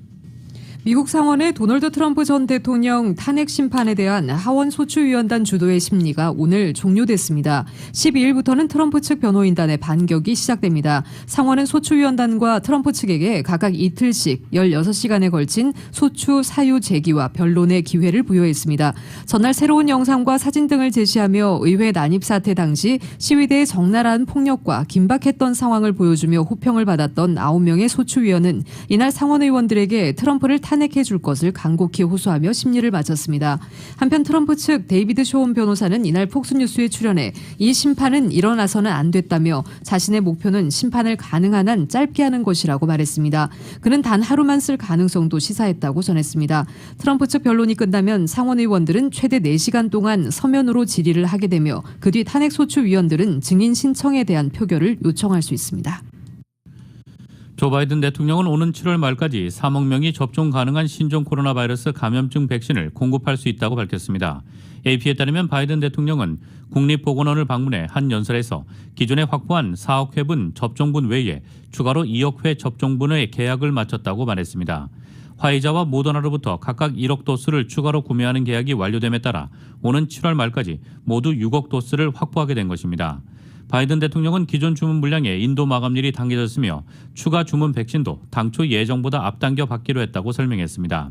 미국 상원의 도널드 트럼프 전 대통령 탄핵 심판에 대한 하원 소추위원단 주도의 심리가 오늘 종료됐습니다. 12일부터는 트럼프 측 변호인단의 반격이 시작됩니다. 상원은 소추위원단과 트럼프 측에게 각각 이틀씩 16시간에 걸친 소추 사유 제기와 변론의 기회를 부여했습니다. 전날 새로운 영상과 사진 등을 제시하며 의회 난입 사태 당시 시위대의 적나라한 폭력과 긴박했던 상황을 보여주며 호평을 받았던 9명의 소추위원은 이날 상원 의원들에게 트럼프를 탄핵해 줄 것을 간곡히 호소하며 심리를 마쳤습니다. 한편 트럼프 측 데이비드 쇼온 변호사는 이날 폭스뉴스에 출연해 이 심판은 일어나서는 안 됐다며 자신의 목표는 심판을 가능한 한 짧게 하는 것이라고 말했습니다. 그는 단 하루만 쓸 가능성도 시사했다고 전했습니다. 트럼프 측 변론이 끝나면 상원 의원들은 최대 4시간 동안 서면으로 질의를 하게 되며 그 뒤 탄핵소추위원들은 증인 신청에 대한 표결을 요청할 수 있습니다. 조 바이든 대통령은 오는 7월 말까지 3억 명이 접종 가능한 신종 코로나 바이러스 감염증 백신을 공급할 수 있다고 밝혔습니다. AP에 따르면 바이든 대통령은 국립보건원을 방문해 한 연설에서 기존에 확보한 4억 회분 접종분 외에 추가로 2억 회 접종분의 계약을 마쳤다고 말했습니다. 화이자와 모더나로부터 각각 1억 도스를 추가로 구매하는 계약이 완료됨에 따라 오는 7월 말까지 모두 6억 도스를 확보하게 된 것입니다. 바이든 대통령은 기존 주문 물량의 인도 마감일이 당겨졌으며 추가 주문 백신도 당초 예정보다 앞당겨 받기로 했다고 설명했습니다.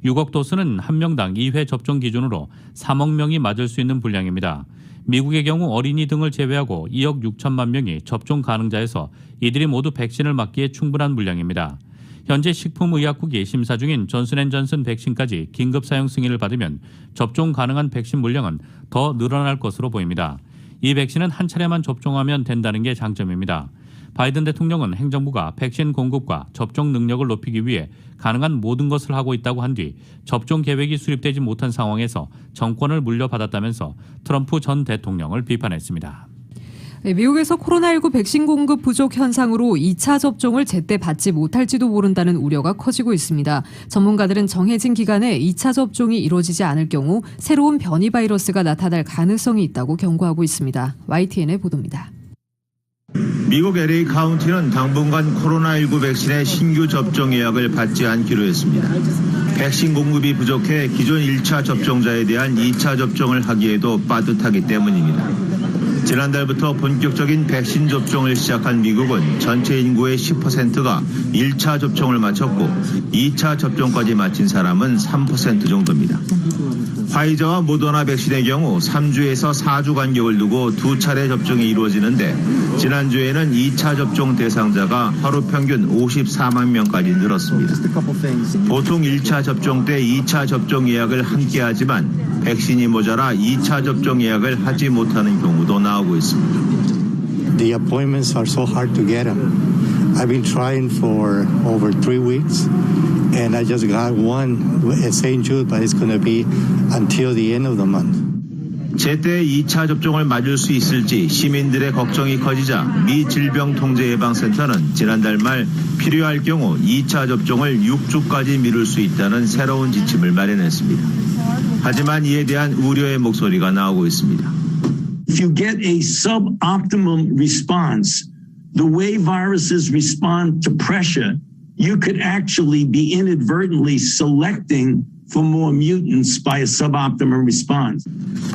6억 도스는 한 명당 2회 접종 기준으로 3억 명이 맞을 수 있는 분량입니다. 미국의 경우 어린이 등을 제외하고 2억 6천만 명이 접종 가능자에서 이들이 모두 백신을 맞기에 충분한 물량입니다. 현재 식품의약국이 심사 중인 존슨앤존슨 백신까지 긴급 사용 승인을 받으면 접종 가능한 백신 물량은 더 늘어날 것으로 보입니다. 이 백신은 한 차례만 접종하면 된다는 게 장점입니다. 바이든 대통령은 행정부가 백신 공급과 접종 능력을 높이기 위해 가능한 모든 것을 하고 있다고 한 뒤 접종 계획이 수립되지 못한 상황에서 정권을 물려받았다면서 트럼프 전 대통령을 비판했습니다. 미국에서 코로나19 백신 공급 부족 현상으로 2차 접종을 제때 받지 못할지도 모른다는 우려가 커지고 있습니다. 전문가들은 정해진 기간에 2차 접종이 이루어지지 않을 경우 새로운 변이 바이러스가 나타날 가능성이 있다고 경고하고 있습니다. YTN의 보도입니다. 미국 LA 카운티는 당분간 코로나19 백신의 신규 접종 예약을 받지 않기로 했습니다. 백신 공급이 부족해 기존 1차 접종자에 대한 2차 접종을 하기에도 빠듯하기 때문입니다. 지난달부터 본격적인 백신 접종을 시작한 미국은 전체 인구의 10%가 1차 접종을 마쳤고 2차 접종까지 마친 사람은 3% 정도입니다. 화이자와 모더나 백신의 경우 3주에서 4주 간격을 두고 두 차례 접종이 이루어지는데 지난주에는 2차 접종 대상자가 하루 평균 54만 명까지 늘었습니다. 보통 1차 접종 때 2차 접종 예약을 함께 하지만 백신이 모자라 2차 접종 예약을 하지 못하는 경우도 나오고 있습니다. The appointments are so hard to get them. I've been trying for over 3 weeks and I just got one at St. Jude, but it's going to be until the end of the month. 제때 2차 접종을 맞을 수 있을지 시민들의 걱정이 커지자 미 질병통제예방센터는 지난달 말 필요할 경우 2차 접종을 6주까지 미룰 수 있다는 새로운 지침을 마련했습니다. 하지만 이에 대한 우려의 목소리가 나오고 있습니다. If you get a suboptimum response, the way viruses respond to pressure, you could actually be inadvertently selecting for more mutants by a suboptimum response.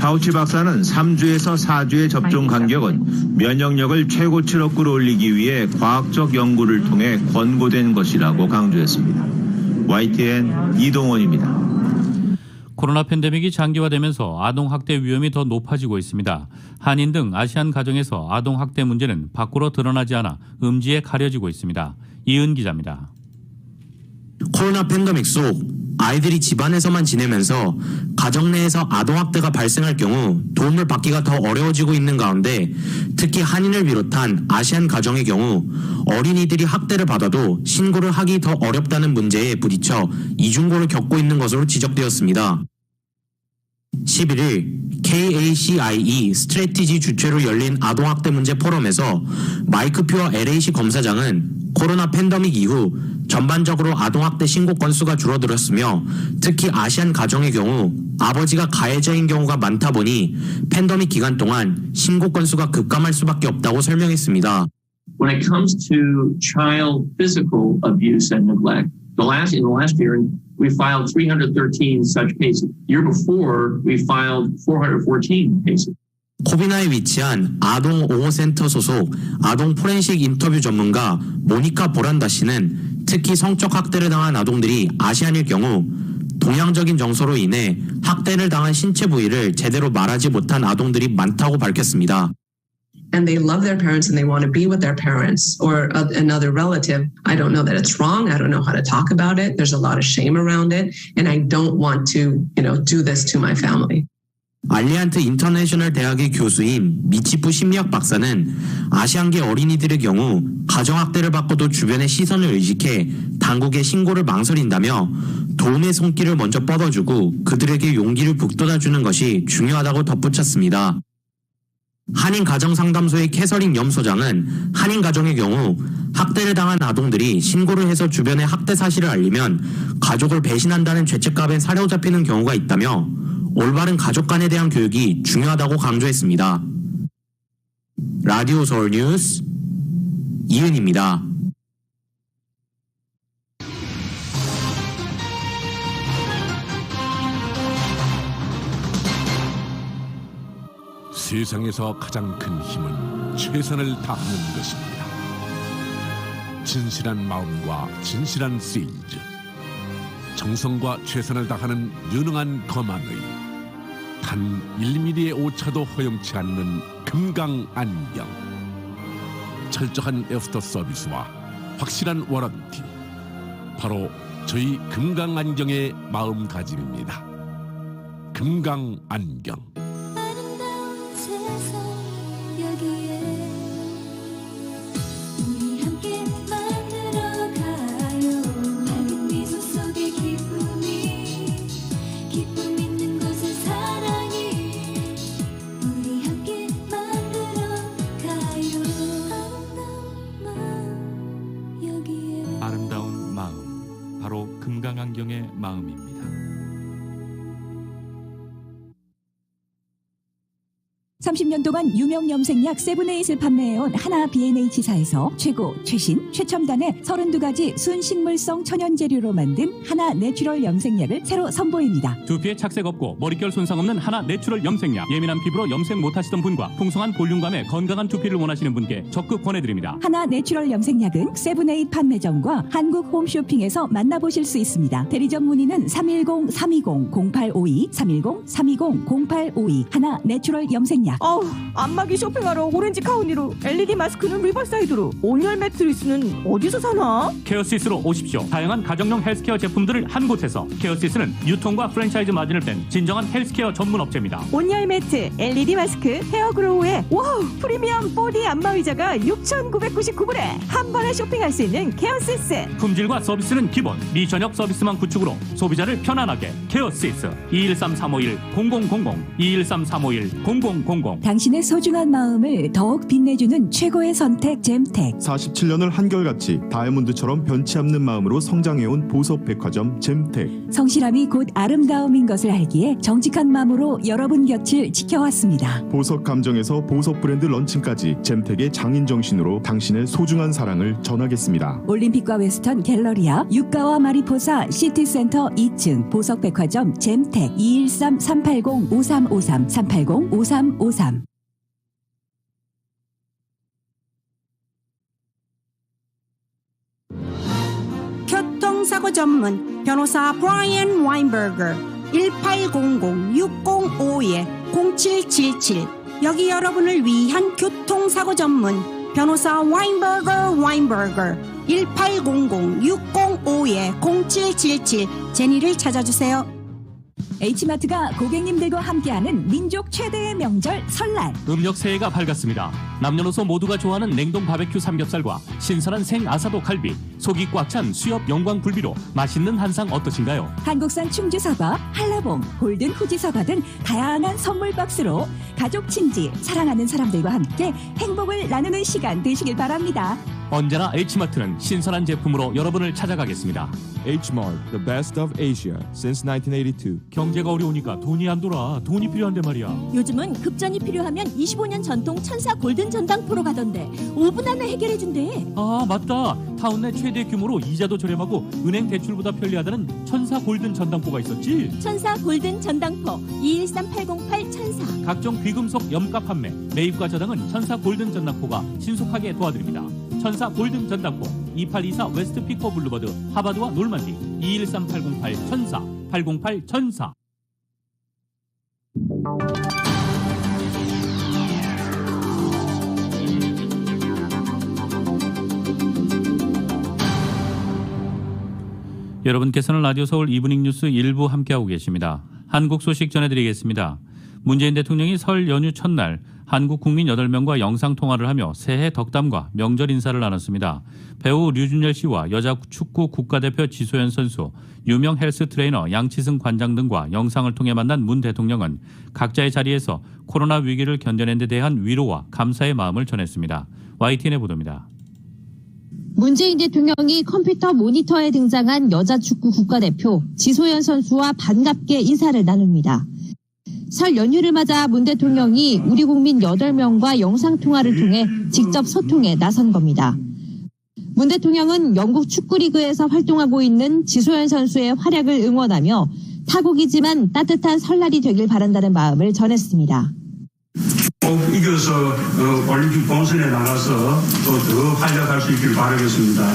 파우치 박사는 3주에서 4주의 접종 간격은 면역력을 최고치로 끌어올리기 위해 과학적 연구를 통해 권고된 것이라고 강조했습니다. YTN 이동원입니다. 코로나 팬데믹이 장기화되면서 아동학대 위험이 더 높아지고 있습니다. 한인 등 아시안 가정에서 아동학대 문제는 밖으로 드러나지 않아 음지에 가려지고 있습니다. 이은 기자입니다. 코로나 팬데믹 속 아이들이 집안에서만 지내면서 가정 내에서 아동학대가 발생할 경우 도움을 받기가 더 어려워지고 있는 가운데 특히 한인을 비롯한 아시안 가정의 경우 어린이들이 학대를 받아도 신고를 하기 더 어렵다는 문제에 부딪혀 이중고를 겪고 있는 것으로 지적되었습니다. 11일 KACIE 스트래티지 주최로 열린 아동학대 문제 포럼에서 마이크 퓨어 LA시 검사장은 코로나 팬데믹 이후 전반적으로 아동학대 신고 건수가 줄어들었으며 특히 아시안 가정의 경우 아버지가 가해자인 경우가 많다 보니 팬데믹 기간 동안 신고 건수가 급감할 수밖에 없다고 설명했습니다. When it comes to child physical abuse and neglect, in the last year we filed 313 such cases. Year before we filed 414 cases. 코비나에 위치한 아동 옹호센터 소속 아동 포렌식 인터뷰 전문가 모니카 보란다 씨는 특히 성적 학대를 당한 아동들이 아시안일 경우 동양적인 정서로 인해 학대를 당한 신체 부위를 제대로 말하지 못한 아동들이 많다고 밝혔습니다. And they love their parents and they want to be with their parents or another relative. I don't know that it's wrong. I don't know how to talk about it. There's a lot of shame around it. And I don't want to, do this to my family. 알리안트 인터내셔널 대학의 교수인 미치프 심리학 박사는 아시안계 어린이들의 경우 가정학대를 받고도 주변의 시선을 의식해 당국에 신고를 망설인다며 도움의 손길을 먼저 뻗어주고 그들에게 용기를 북돋아주는 것이 중요하다고 덧붙였습니다. 한인가정상담소의 캐서린 염 소장은 한인 가정의 경우 학대를 당한 아동들이 신고를 해서 주변에 학대 사실을 알리면 가족을 배신한다는 죄책감에 사로잡히는 경우가 있다며 올바른 가족 간에 대한 교육이 중요하다고 강조했습니다. 라디오 서울 뉴스 이은입니다. 세상에서 가장 큰 힘은 최선을 다하는 것입니다. 진실한 마음과 진실한 세일즈, 정성과 최선을 다하는 유능한 검안의 단 1mm의 오차도 허용치 않는 금강안경, 철저한 애프터 서비스와 확실한 워런티, 바로 저희 금강안경의 마음가짐입니다. 금강안경. 아름다운 마음, 바로 금강안경의 마음입니다. (30년) 동안 유명 염색약 세븐에잇을 판매해온 하나 B&H사에서 최고, 최신, 최첨단의 32가지 순식물성 천연재료로 만든 하나 내추럴 염색약을 새로 선보입니다. 두피에 착색 없고 머릿결 손상 없는 하나 내추럴 염색약. 예민한 피부로 염색 못하시던 분과 풍성한 볼륨감에 건강한 두피를 원하시는 분께 적극 권해드립니다. 하나 내추럴 염색약은 세븐에잇 판매점과 한국 홈쇼핑에서 만나보실 수 있습니다. 대리점 문의는 310-320-0852, 310-320-0852. 하나 내추럴 염색약. 안마기 쇼핑하러 오렌지 카우니로, LED 마스크는 리버사이드로, 온열 매트리스는 어디서 사나? 케어시스로 오십시오. 다양한 가정용 헬스케어 제품들을 한 곳에서. 케어시스는 유통과 프랜차이즈 마진을 뺀 진정한 헬스케어 전문 업체입니다. 온열 매트, LED 마스크, 헤어그로우에 와우 프리미엄 4D 안마의자가 6,999불에 한 번에 쇼핑할 수 있는 케어시스. 품질과 서비스는 기본, 미전역 서비스만 구축으로 소비자를 편안하게. 케어시스 213-351-0000, 213-351-0000. 당신의 소중한 마음을 더욱 빛내주는 최고의 선택 잼텍. 47년을 한결같이 다이아몬드처럼 변치 않는 마음으로 성장해온 보석백화점 잼텍. 성실함이 곧 아름다움인 것을 알기에 정직한 마음으로 여러분 곁을 지켜왔습니다. 보석 감정에서 보석 브랜드 런칭까지 잼텍의 장인 정신으로 당신의 소중한 사랑을 전하겠습니다. 올림픽과 웨스턴 갤러리아, 유가와 마리포사 시티센터 2층 보석백화점 잼텍 213-380-5353, 380-5353. 교통사고 전문 변호사 브라이언 와인버거 1800-605-0777. 여기 여러분을 위한 교통사고 전문 변호사 와인버거 1800-605-0777. 제니를 찾아주세요. H마트가 고객님들과 함께하는 민족 최대의 명절 설날. 음력 새해가 밝았습니다. 남녀노소 모두가 좋아하는 냉동 바베큐 삼겹살과 신선한 생아사도 칼비, 속이 꽉 찬 수협 영광 굴비로 맛있는 한상 어떠신가요? 한국산 충주사과, 한라봉, 골든 후지사과 등 다양한 선물 박스로 가족, 친지, 사랑하는 사람들과 함께 행복을 나누는 시간 되시길 바랍니다. 언제나 H마트는 신선한 제품으로 여러분을 찾아가겠습니다. Hmart, the best of Asia since 1982. 경제가 어려우니까 돈이 안 돌아. 돈이 필요한데 말이야. 요즘은 급전이 필요하면 25년 전통 천사 골든 전당포로 가던데 5분 안에 해결해준대. 아 맞다. 타운 내 최대 규모로 이자도 저렴하고 은행 대출보다 편리하다는 천사 골든 전당포가 있었지. 천사 골든 전당포 213-808 천사. 각종 귀금속 염가 판매, 매입과 저당은 천사 골든 전당포가 신속하게 도와드립니다. 천사 골든 전당포 2824 웨스트 피커 블루버드 하바드와 놀만디 213-808 천사 808 천사. 여러분께서는 라디오 서울 이브닝 뉴스 일부 함께하고 계십니다. 한국 소식 전해드리겠습니다. 문재인 대통령이 설 연휴 첫날 한국 국민 8명과 영상통화를 하며 새해 덕담과 명절 인사를 나눴습니다. 배우 류준열 씨와 여자 축구 국가대표 지소연 선수, 유명 헬스 트레이너 양치승 관장 등과 영상을 통해 만난 문 대통령은 각자의 자리에서 코로나 위기를 견뎌낸 데 대한 위로와 감사의 마음을 전했습니다. YTN의 보도입니다. 문재인 대통령이 컴퓨터 모니터에 등장한 여자 축구 국가대표 지소연 선수와 반갑게 인사를 나눕니다. 설 연휴를 맞아 문 대통령이 우리 국민 8명과 영상통화를 통해 직접 소통에 나선 겁니다. 문 대통령은 영국 축구리그에서 활동하고 있는 지소연 선수의 활약을 응원하며 타국이지만 따뜻한 설날이 되길 바란다는 마음을 전했습니다. 꼭 이겨서 올림픽 본선에 나가서 또 더 활약할 수 있길 바라겠습니다.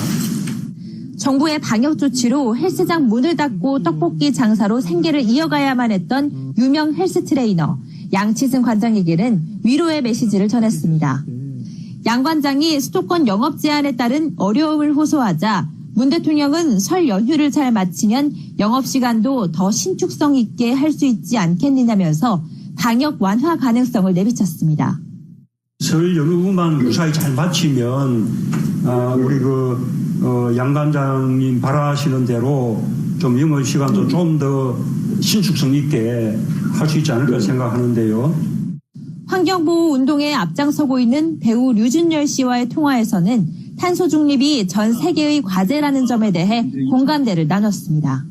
정부의 방역 조치로 헬스장 문을 닫고 떡볶이 장사로 생계를 이어가야만 했던 유명 헬스 트레이너 양치승 관장에게는 위로의 메시지를 전했습니다. 양 관장이 수도권 영업 제한에 따른 어려움을 호소하자 문 대통령은 설 연휴를 잘 마치면 영업시간도 더 신축성 있게 할 수 있지 않겠느냐면서 방역 완화 가능성을 내비쳤습니다. 설 연휴만 무사히 잘 마치면 우리 양 관장님 바라시는 대로 좀 영업 시간도 좀 더 신축성 있게 할 수 있지 않을까 생각하는데요. 환경보호 운동에 앞장서고 있는 배우 류준열 씨와의 통화에서는 탄소 중립이 전 세계의 과제라는 점에 대해 공감대를 나눴습니다.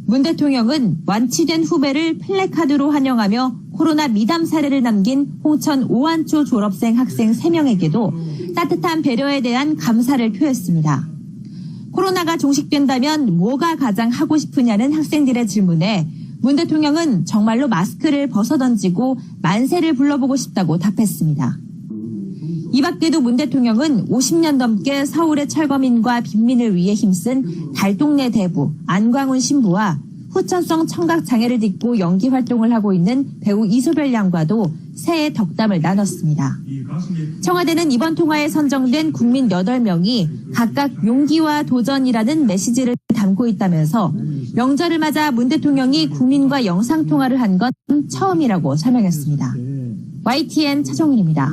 문 대통령은 완치된 후배를 플래카드로 환영하며 코로나 미담 사례를 남긴 홍천 오한초 졸업생 학생 3명에게도 따뜻한 배려에 대한 감사를 표했습니다. 코로나가 종식된다면 뭐가 가장 하고 싶으냐는 학생들의 질문에 문 대통령은 정말로 마스크를 벗어던지고 만세를 불러보고 싶다고 답했습니다. 이 밖에도 문 대통령은 50년 넘게 서울의 철거민과 빈민을 위해 힘쓴 달동네 대부 안광훈 신부와 후천성 청각 장애를 딛고 연기 활동을 하고 있는 배우 이소별 양과도 새해 덕담을 나눴습니다. 청와대는 이번 통화에 선정된 국민 8명이 각각 용기와 도전이라는 메시지를 담고 있다면서 명절을 맞아 문 대통령이 국민과 영상통화를 한 건 처음이라고 설명했습니다. YTN 차정일입니다.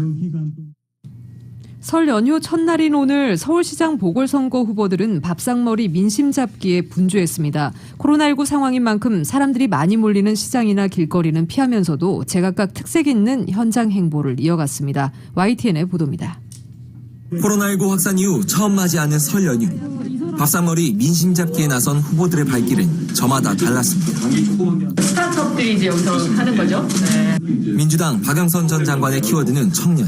설 연휴 첫날인 오늘 서울시장 보궐선거 후보들은 밥상머리 민심 잡기에 분주했습니다. 코로나19 상황인 만큼 사람들이 많이 몰리는 시장이나 길거리는 피하면서도 제각각 특색 있는 현장 행보를 이어갔습니다. YTN의 보도입니다. 코로나19 확산 이후 처음 맞이하는 설 연휴. 밥상머리 민심 잡기에 나선 후보들의 발길은 저마다 달랐습니다. 스타트업들이 이제 여기서 하는 거죠. 네. 민주당 박영선 전 장관의 키워드는 청년.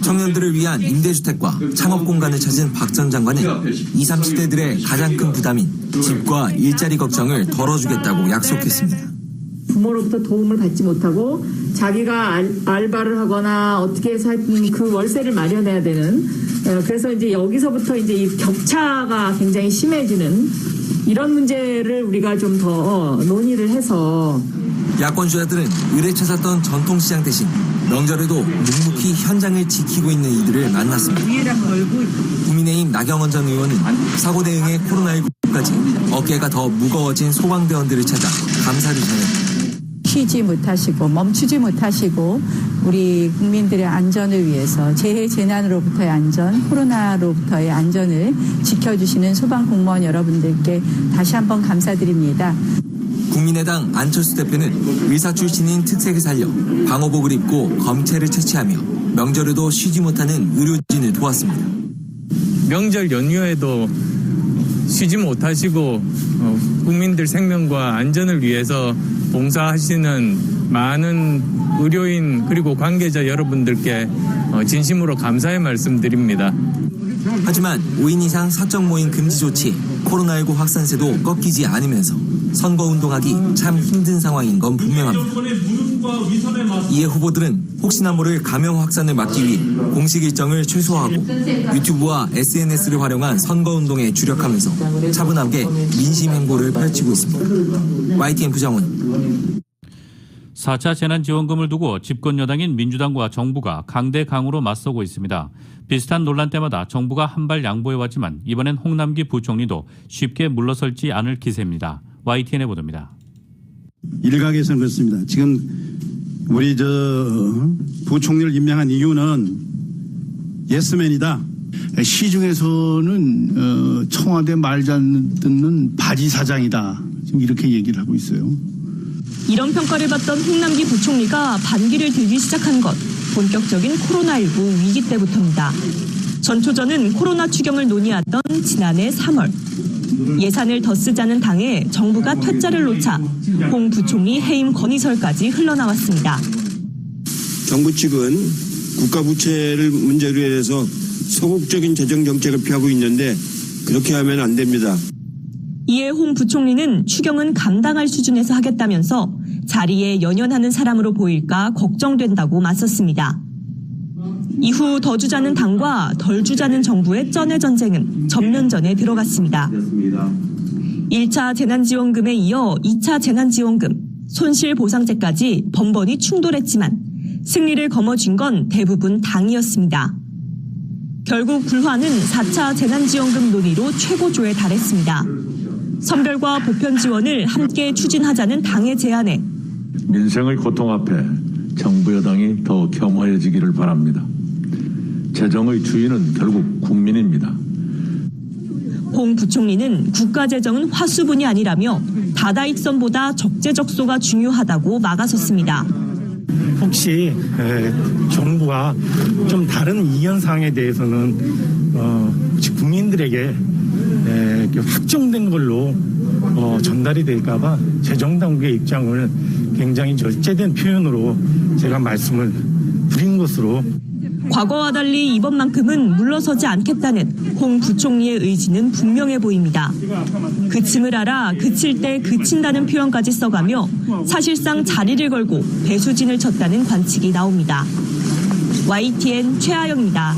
청년들을 위한 임대주택과 창업 공간을 찾은 박 전 장관은 20, 30대들의 가장 큰 부담인 집과 일자리 걱정을 덜어주겠다고 약속했습니다. 부모로부터 도움을 받지 못하고 자기가 알바를 하거나 어떻게 해서 그 월세를 마련해야 되는, 그래서 이제 여기서부터 이제 이 격차가 굉장히 심해지는 이런 문제를 우리가 좀 더 논의를 해서. 야권 주자들은 의뢰 찾았던 전통시장 대신 명절에도 묵묵히 현장을 지키고 있는 이들을 만났습니다. 국민의힘 나경원 전 의원은 사고 대응에 코로나19까지 어깨가 더 무거워진 소방대원들을 찾아 감사를 전했습니다. 쉬지 못하시고 멈추지 못하시고 우리 국민들의 안전을 위해서 재난으로부터의 안전, 코로나로부터의 안전을 지켜주시는 소방 공무원 여러분들께 다시 한번 감사드립니다. 국민의당 안철수 대표는 의사 출신인 특색을 살려 방호복을 입고 검체를 채취하며 명절에도 쉬지 못하는 의료진을 도왔습니다. 명절 연휴에도 쉬지 못하시고 국민들 생명과 안전을 위해서 봉사하시는 많은 의료인 그리고 관계자 여러분들께 진심으로 감사의 말씀드립니다. 하지만 5인 이상 사적 모임 금지 조치, 코로나19 확산세도 꺾이지 않으면서 선거운동하기 참 힘든 상황인 건 분명합니다. 이에 후보들은 혹시나 모를 감염 확산을 막기 위해 공식 일정을 최소화하고 유튜브와 SNS를 활용한 선거운동에 주력하면서 차분하게 민심 행보를 펼치고 있습니다. YTN 부정훈. 4차 재난지원금을 두고 집권여당인 민주당과 정부가 강대강으로 맞서고 있습니다. 비슷한 논란 때마다 정부가 한 발 양보해왔지만 이번엔 홍남기 부총리도 쉽게 물러설지 않을 기세입니다. YTN의 보도입니다. 일각에서는 그렇습니다. 지금 우리 부총리를 임명한 이유는 예스맨이다. 시중에서는 청와대 말 잘 듣는 바지 사장이다. 지금 이렇게 얘기를 하고 있어요. 이런 평가를 받던 홍남기 부총리가 반기를 들기 시작한 것, 본격적인 코로나19 위기 때부터입니다. 전초전은 코로나 추경을 논의하던 지난해 3월. 예산을 더 쓰자는 당에 정부가 퇴짜를 놓자 홍 부총리 해임 건의설까지 흘러나왔습니다. 정부 측은 국가 부채를 문제로 해서 소극적인 재정 정책을 피하고 있는데 그렇게 하면 안 됩니다. 이에 홍 부총리는 추경은 감당할 수준에서 하겠다면서 자리에 연연하는 사람으로 보일까 걱정된다고 맞섰습니다. 이후 더 주자는 당과 덜 주자는 정부의 쩐의 전쟁은 전면전에 들어갔습니다. 1차 재난지원금에 이어 2차 재난지원금, 손실보상제까지 번번이 충돌했지만 승리를 거머쥔 건 대부분 당이었습니다. 결국 불화는 4차 재난지원금 논의로 최고조에 달했습니다. 선별과 보편 지원을 함께 추진하자는 당의 제안에 민생의 고통 앞에 정부 여당이 더 겸허해지기를 바랍니다. 재정의 주인은 결국 국민입니다. 홍 부총리는 국가재정은 화수분이 아니라며 다다익선보다 적재적소가 중요하다고 막아섰습니다. 혹시 정부가 좀 다른 이견사항에 대해서는 혹시 국민들에게 확정된 걸로 전달이 될까봐 재정당국의 입장을 굉장히 절제된 표현으로 제가 말씀을 드린 것으로. 과거와 달리 이번만큼은 물러서지 않겠다는 홍 부총리의 의지는 분명해 보입니다. 그침을 알아 그칠 때 그친다는 표현까지 써가며 사실상 자리를 걸고 배수진을 쳤다는 관측이 나옵니다. YTN 최아영입니다.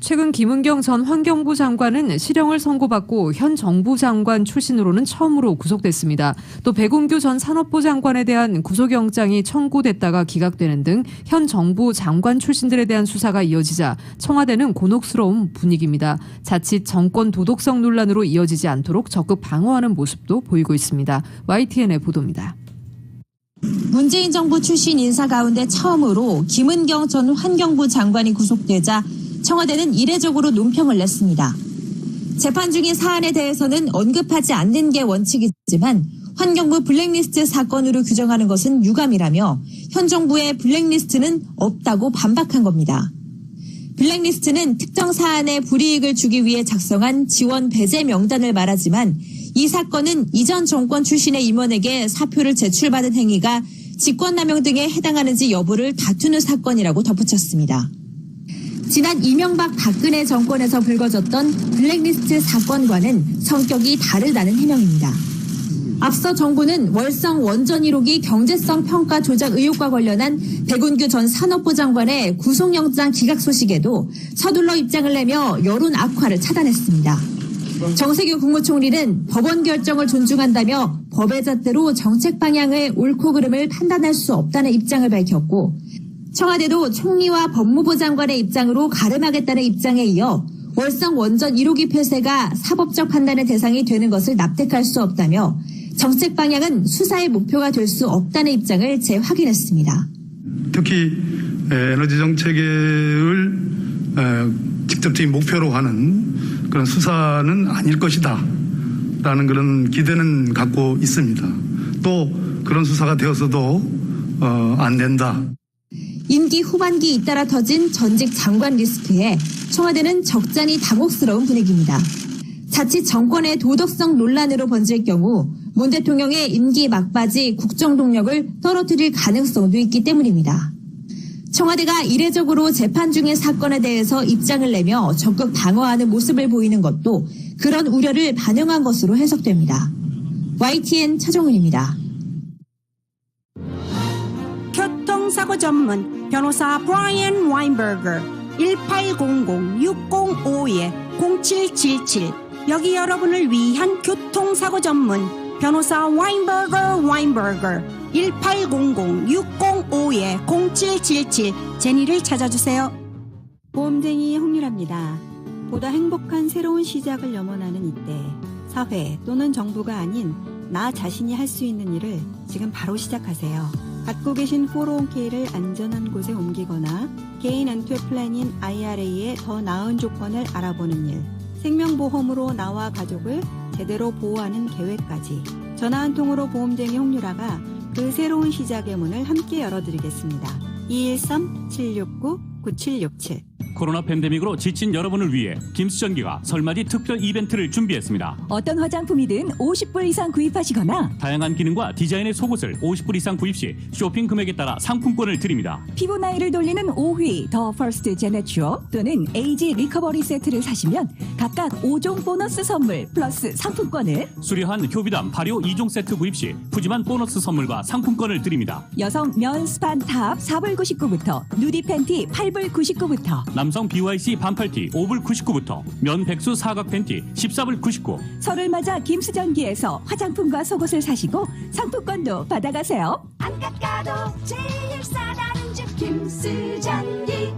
최근 김은경 전 환경부 장관은 실형을 선고받고 현 정부 장관 출신으로는 처음으로 구속됐습니다. 또 백운규 전 산업부 장관에 대한 구속영장이 청구됐다가 기각되는 등 현 정부 장관 출신들에 대한 수사가 이어지자 청와대는 곤혹스러운 분위기입니다. 자칫 정권 도덕성 논란으로 이어지지 않도록 적극 방어하는 모습도 보이고 있습니다. YTN의 보도입니다. 문재인 정부 출신 인사 가운데 처음으로 김은경 전 환경부 장관이 구속되자 청와대는 이례적으로 논평을 냈습니다. 재판 중인 사안에 대해서는 언급하지 않는 게 원칙이지만 환경부 블랙리스트 사건으로 규정하는 것은 유감이라며 현 정부의 블랙리스트는 없다고 반박한 겁니다. 블랙리스트는 특정 사안에 불이익을 주기 위해 작성한 지원 배제 명단을 말하지만 이 사건은 이전 정권 출신의 임원에게 사표를 제출받은 행위가 직권남용 등에 해당하는지 여부를 다투는 사건이라고 덧붙였습니다. 지난 이명박 박근혜 정권에서 불거졌던 블랙리스트 사건과는 성격이 다르다는 해명입니다. 앞서 정부는 월성 원전 1호기 경제성 평가 조작 의혹과 관련한 백운규 전 산업부 장관의 구속영장 기각 소식에도 서둘러 입장을 내며 여론 악화를 차단했습니다. 정세균 국무총리는 법원 결정을 존중한다며 법의 잣대로 정책 방향의 옳고 그름을 판단할 수 없다는 입장을 밝혔고 청와대도 총리와 법무부 장관의 입장으로 가름하겠다는 입장에 이어 월성 원전 1호기 폐쇄가 사법적 판단의 대상이 되는 것을 납득할 수 없다며 정책 방향은 수사의 목표가 될 수 없다는 입장을 재확인했습니다. 특히 에너지 정책을 직접적인 목표로 하는 그런 수사는 아닐 것이다 라는 그런 기대는 갖고 있습니다. 또 그런 수사가 되어서도 안 된다. 임기 후반기 잇따라 터진 전직 장관 리스크에 청와대는 적잖이 당혹스러운 분위기입니다. 자칫 정권의 도덕성 논란으로 번질 경우 문 대통령의 임기 막바지 국정 동력을 떨어뜨릴 가능성도 있기 때문입니다. 청와대가 이례적으로 재판 중인 사건에 대해서 입장을 내며 적극 방어하는 모습을 보이는 것도 그런 우려를 반영한 것으로 해석됩니다. YTN 차정은입니다. 교통사고 전문 변호사 브라이언 와인버거 1800-605-0777 여기 여러분을 위한 교통사고 전문 변호사 와인버거 1800-605-0777 제니를 찾아주세요. 보험쟁이 홍유라입니다. 보다 행복한 새로운 시작을 염원하는 이때 사회 또는 정부가 아닌 나 자신이 할 수 있는 일을 지금 바로 시작하세요. 갖고 계신 401k를 안전한 곳에 옮기거나 개인 은퇴 플랜인 IRA의 더 나은 조건을 알아보는 일, 생명보험으로 나와 가족을 제대로 보호하는 계획까지 전화 한 통으로 보험쟁이 홍유라가 그 새로운 시작의 문을 함께 열어드리겠습니다. 213-769-9767 코로나 팬데믹으로 지친 여러분을 위해 김수전기가 설맞이 특별 이벤트를 준비했습니다. 어떤 화장품이든 50불 이상 구입하시거나 다양한 기능과 디자인의 속옷을 50불 이상 구입 시 쇼핑 금액에 따라 상품권을 드립니다. 피부 나이를 돌리는 5위 더 퍼스트 제네추어 또는 에이지 리커버리 세트를 사시면 각각 5종 보너스 선물 플러스 상품권을, 수려한 효비담 발효 2종 세트 구입 시 푸짐한 보너스 선물과 상품권을 드립니다. 여성 면 스판 탑 4불 99부터 누디 팬티 8불 99부터 남성 BYC 반팔티 5불 99부터 면 백수 사각 팬티 14불 99. 설을 맞아 김수전기에서 화장품과 속옷을 사시고 상품권도 받아가세요. 안 깎아도 제일 싸다는 집 김수전기.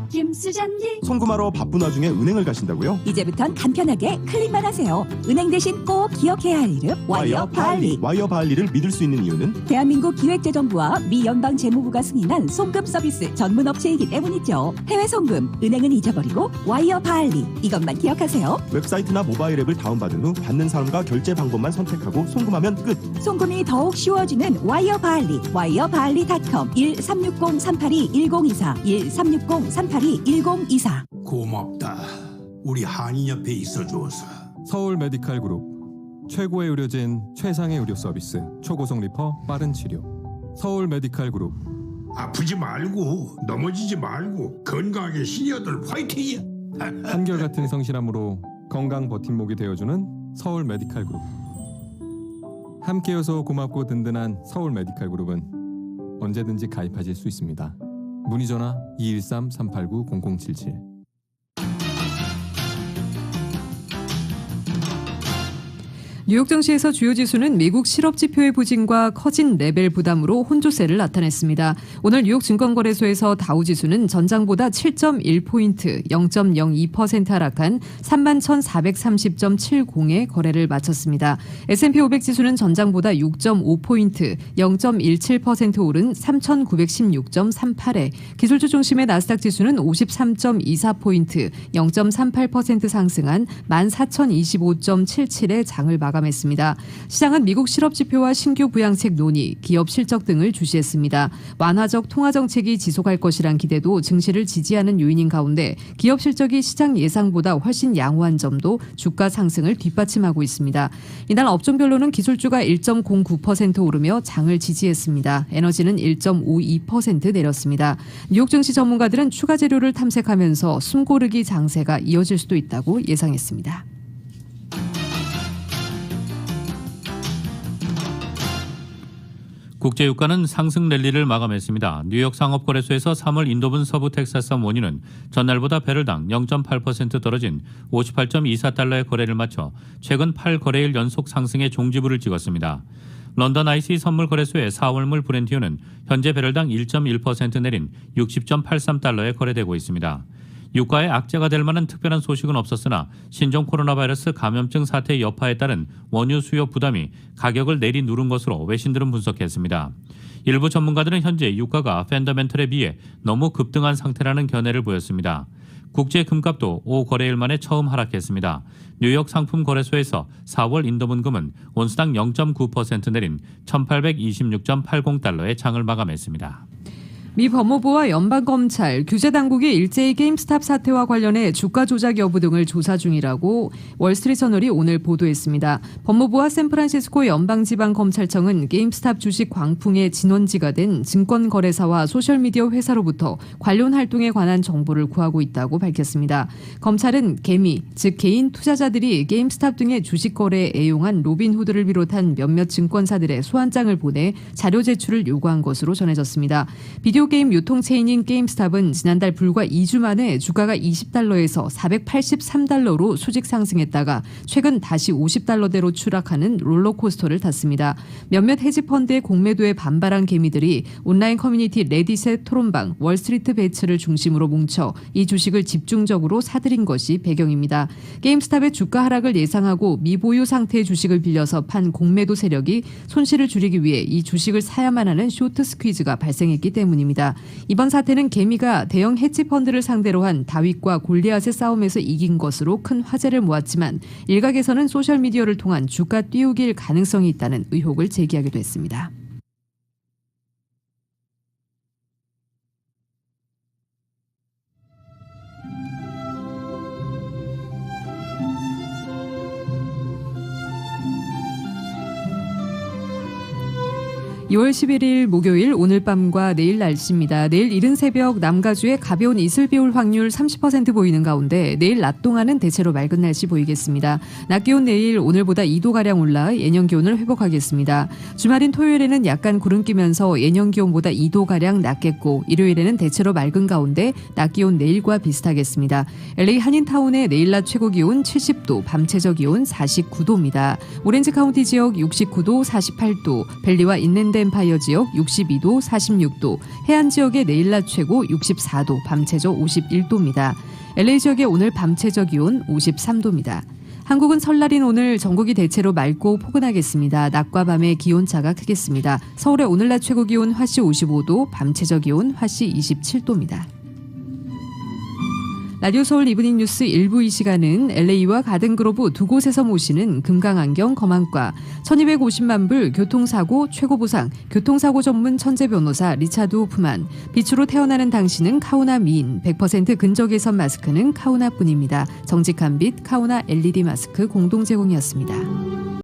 송금하러 바쁜 와중에 은행을 가신다고요? 이제부턴 간편하게 클릭만 하세요. 은행 대신 꼭 기억해야 할 이름 와이어 바할리. 와이어 바할리를 믿을 수 있는 이유는 대한민국 기획재정부와 미 연방재무부가 승인한 송금 서비스 전문 업체이기 때문이죠. 해외 송금, 은행은 잊어버리고 와이어 바할리. 이것만 기억하세요. 웹사이트나 모바일 앱을 다운받은 후 받는 사람과 결제 방법만 선택하고 송금하면 끝. 송금이 더욱 쉬워지는 와이어 바할리. 와이어바할리.com 1360-382-1024 1360-382-1024. 고맙다. 우리 한인 옆에 있어줘서. 서울 메디칼 그룹 최고의 의료진 최상의 의료 서비스 초고속 리퍼 빠른 치료 서울 메디칼 그룹. 아프지 말고 넘어지지 말고 건강하게 시니어들 화이팅이야. 한결같은 성실함으로 건강 버팀목이 되어주는 서울 메디칼 그룹. 함께여서 고맙고 든든한 서울 메디칼 그룹은 언제든지 가입하실 수 있습니다. 문의 전화 213-389-0077. 뉴욕 증시에서 주요 지수는 미국 실업지표의 부진과 커진 레벨 부담으로 혼조세를 나타냈습니다. 오늘 뉴욕 증권거래소에서 다우지수는 전장보다 7.1포인트 0.02% 하락한 31,430.70에 거래를 마쳤습니다. S&P 500지수는 전장보다 6.5포인트 0.17% 오른 3,916.38에 기술주 중심의 나스닥 지수는 53.24포인트 0.38% 상승한 14,025.77에 장을 마감했습니다. 시장은 미국 실업지표와 신규 부양책 논의, 기업 실적 등을 주시했습니다. 완화적 통화정책이 지속할 것이란 기대도 증시를 지지하는 요인인 가운데 기업 실적이 시장 예상보다 훨씬 양호한 점도 주가 상승을 뒷받침하고 있습니다. 이날 업종별로는 기술주가 1.09% 오르며 장을 지지했습니다. 에너지는 1.52% 내렸습니다. 뉴욕 증시 전문가들은 추가 재료를 탐색하면서 숨고르기 장세가 이어질 수도 있다고 예상했습니다. 국제유가는 상승 랠리를 마감했습니다. 뉴욕 상업거래소에서 3월 인도분 서부 텍사스산 원유는 전날보다 배럴당 0.8% 떨어진 58.24달러의 거래를 마쳐 최근 8거래일 연속 상승의 종지부를 찍었습니다. 런던 IC 선물거래소의 4월물 브렌트유는 현재 배럴당 1.1% 내린 60.83달러에 거래되고 있습니다. 유가의 악재가 될 만한 특별한 소식은 없었으나 신종 코로나 바이러스 감염증 사태 여파에 따른 원유 수요 부담이 가격을 내리누른 것으로 외신들은 분석했습니다. 일부 전문가들은 현재 유가가 펀더멘털에 비해 너무 급등한 상태라는 견해를 보였습니다. 국제 금값도 5거래일 만에 처음 하락했습니다. 뉴욕 상품거래소에서 4월 인도분금은 온스당 0.9% 내린 1,826.80달러의 장을 마감했습니다. 미 법무부와 연방검찰, 규제당국이 일제히 게임스탑 사태와 관련해 주가 조작 여부 등을 조사 중이라고 월스트리트저널이 오늘 보도했습니다. 법무부와 샌프란시스코 연방지방검찰청은 게임스탑 주식 광풍의 진원지가 된 증권거래사와 소셜미디어 회사로부터 관련 활동에 관한 정보를 구하고 있다고 밝혔습니다. 검찰은 개미, 즉 개인 투자자들이 게임스탑 등의 주식 거래에 애용한 로빈후드를 비롯한 몇몇 증권사들의 소환장을 보내 자료 제출을 요구한 것으로 전해졌습니다. 비디오 비디오 게임 유통체인인 게임스탑은 지난달 불과 2주 만에 주가가 $20에서 $483로 수직 상승했다가 최근 다시 $50대로 추락하는 롤러코스터를 탔습니다. 몇몇 헤지펀드의 공매도에 반발한 개미들이 온라인 커뮤니티 레딧의 토론방 월스트리트 배츠를 중심으로 뭉쳐 이 주식을 집중적으로 사들인 것이 배경입니다. 게임스탑의 주가 하락을 예상하고 미보유 상태의 주식을 빌려서 판 공매도 세력이 손실을 줄이기 위해 이 주식을 사야만 하는 쇼트 스퀴즈가 발생했기 때문입니다. 이번 사태는 개미가 대형 헤지펀드를 상대로 한 다윗과 골리앗의 싸움에서 이긴 것으로 큰 화제를 모았지만 일각에서는 소셜미디어를 통한 주가 띄우기일 가능성이 있다는 의혹을 제기하기도 했습니다. (2월 11일) 목요일 오늘 밤과 내일 날씨입니다. 내일 이른 새벽 남가주에 가벼운 이슬 비 올 확률 30% 보이는 가운데 내일 낮 동안은 대체로 맑은 날씨 보이겠습니다. 낮 기온 내일 오늘보다 2도가량 올라 예년 기온을 회복하겠습니다. 주말인 토요일에는 약간 구름 끼면서 예년 기온보다 2도가량 낮겠고 일요일에는 대체로 맑은 가운데 낮 기온 내일과 비슷하겠습니다. LA 한인타운의 내일 낮 최고 기온 70도, 밤 최저 기온 49도입니다. 오렌지 카운티 지역 69도, 48도, 벨리와 인랜드 엠파이어 지역 62도, 46도, 해안 지역의 내일 낮 최고 64도, 밤 최저 51도입니다. LA 지역의 오늘 밤 최저 기온 53도입니다. 한국은 설날인 오늘 전국이 대체로 맑고 포근하겠습니다. 낮과 밤의 기온차가 크겠습니다. 서울의 오늘 낮 최고 기온 화씨 55도, 밤 최저 기온 화씨 27도입니다. 라디오 서울 이브닝 뉴스 1부 이 시간은 LA와 가든그로브 두 곳에서 모시는 금강안경 검안과 1250만 불 교통사고 최고보상 교통사고 전문 천재 변호사 리차드 호프만 빛으로 태어나는 당신은 카우나 미인 100% 근적 개선 마스크는 카우나뿐입니다. 정직한 빛 카우나 LED 마스크 공동 제공이었습니다.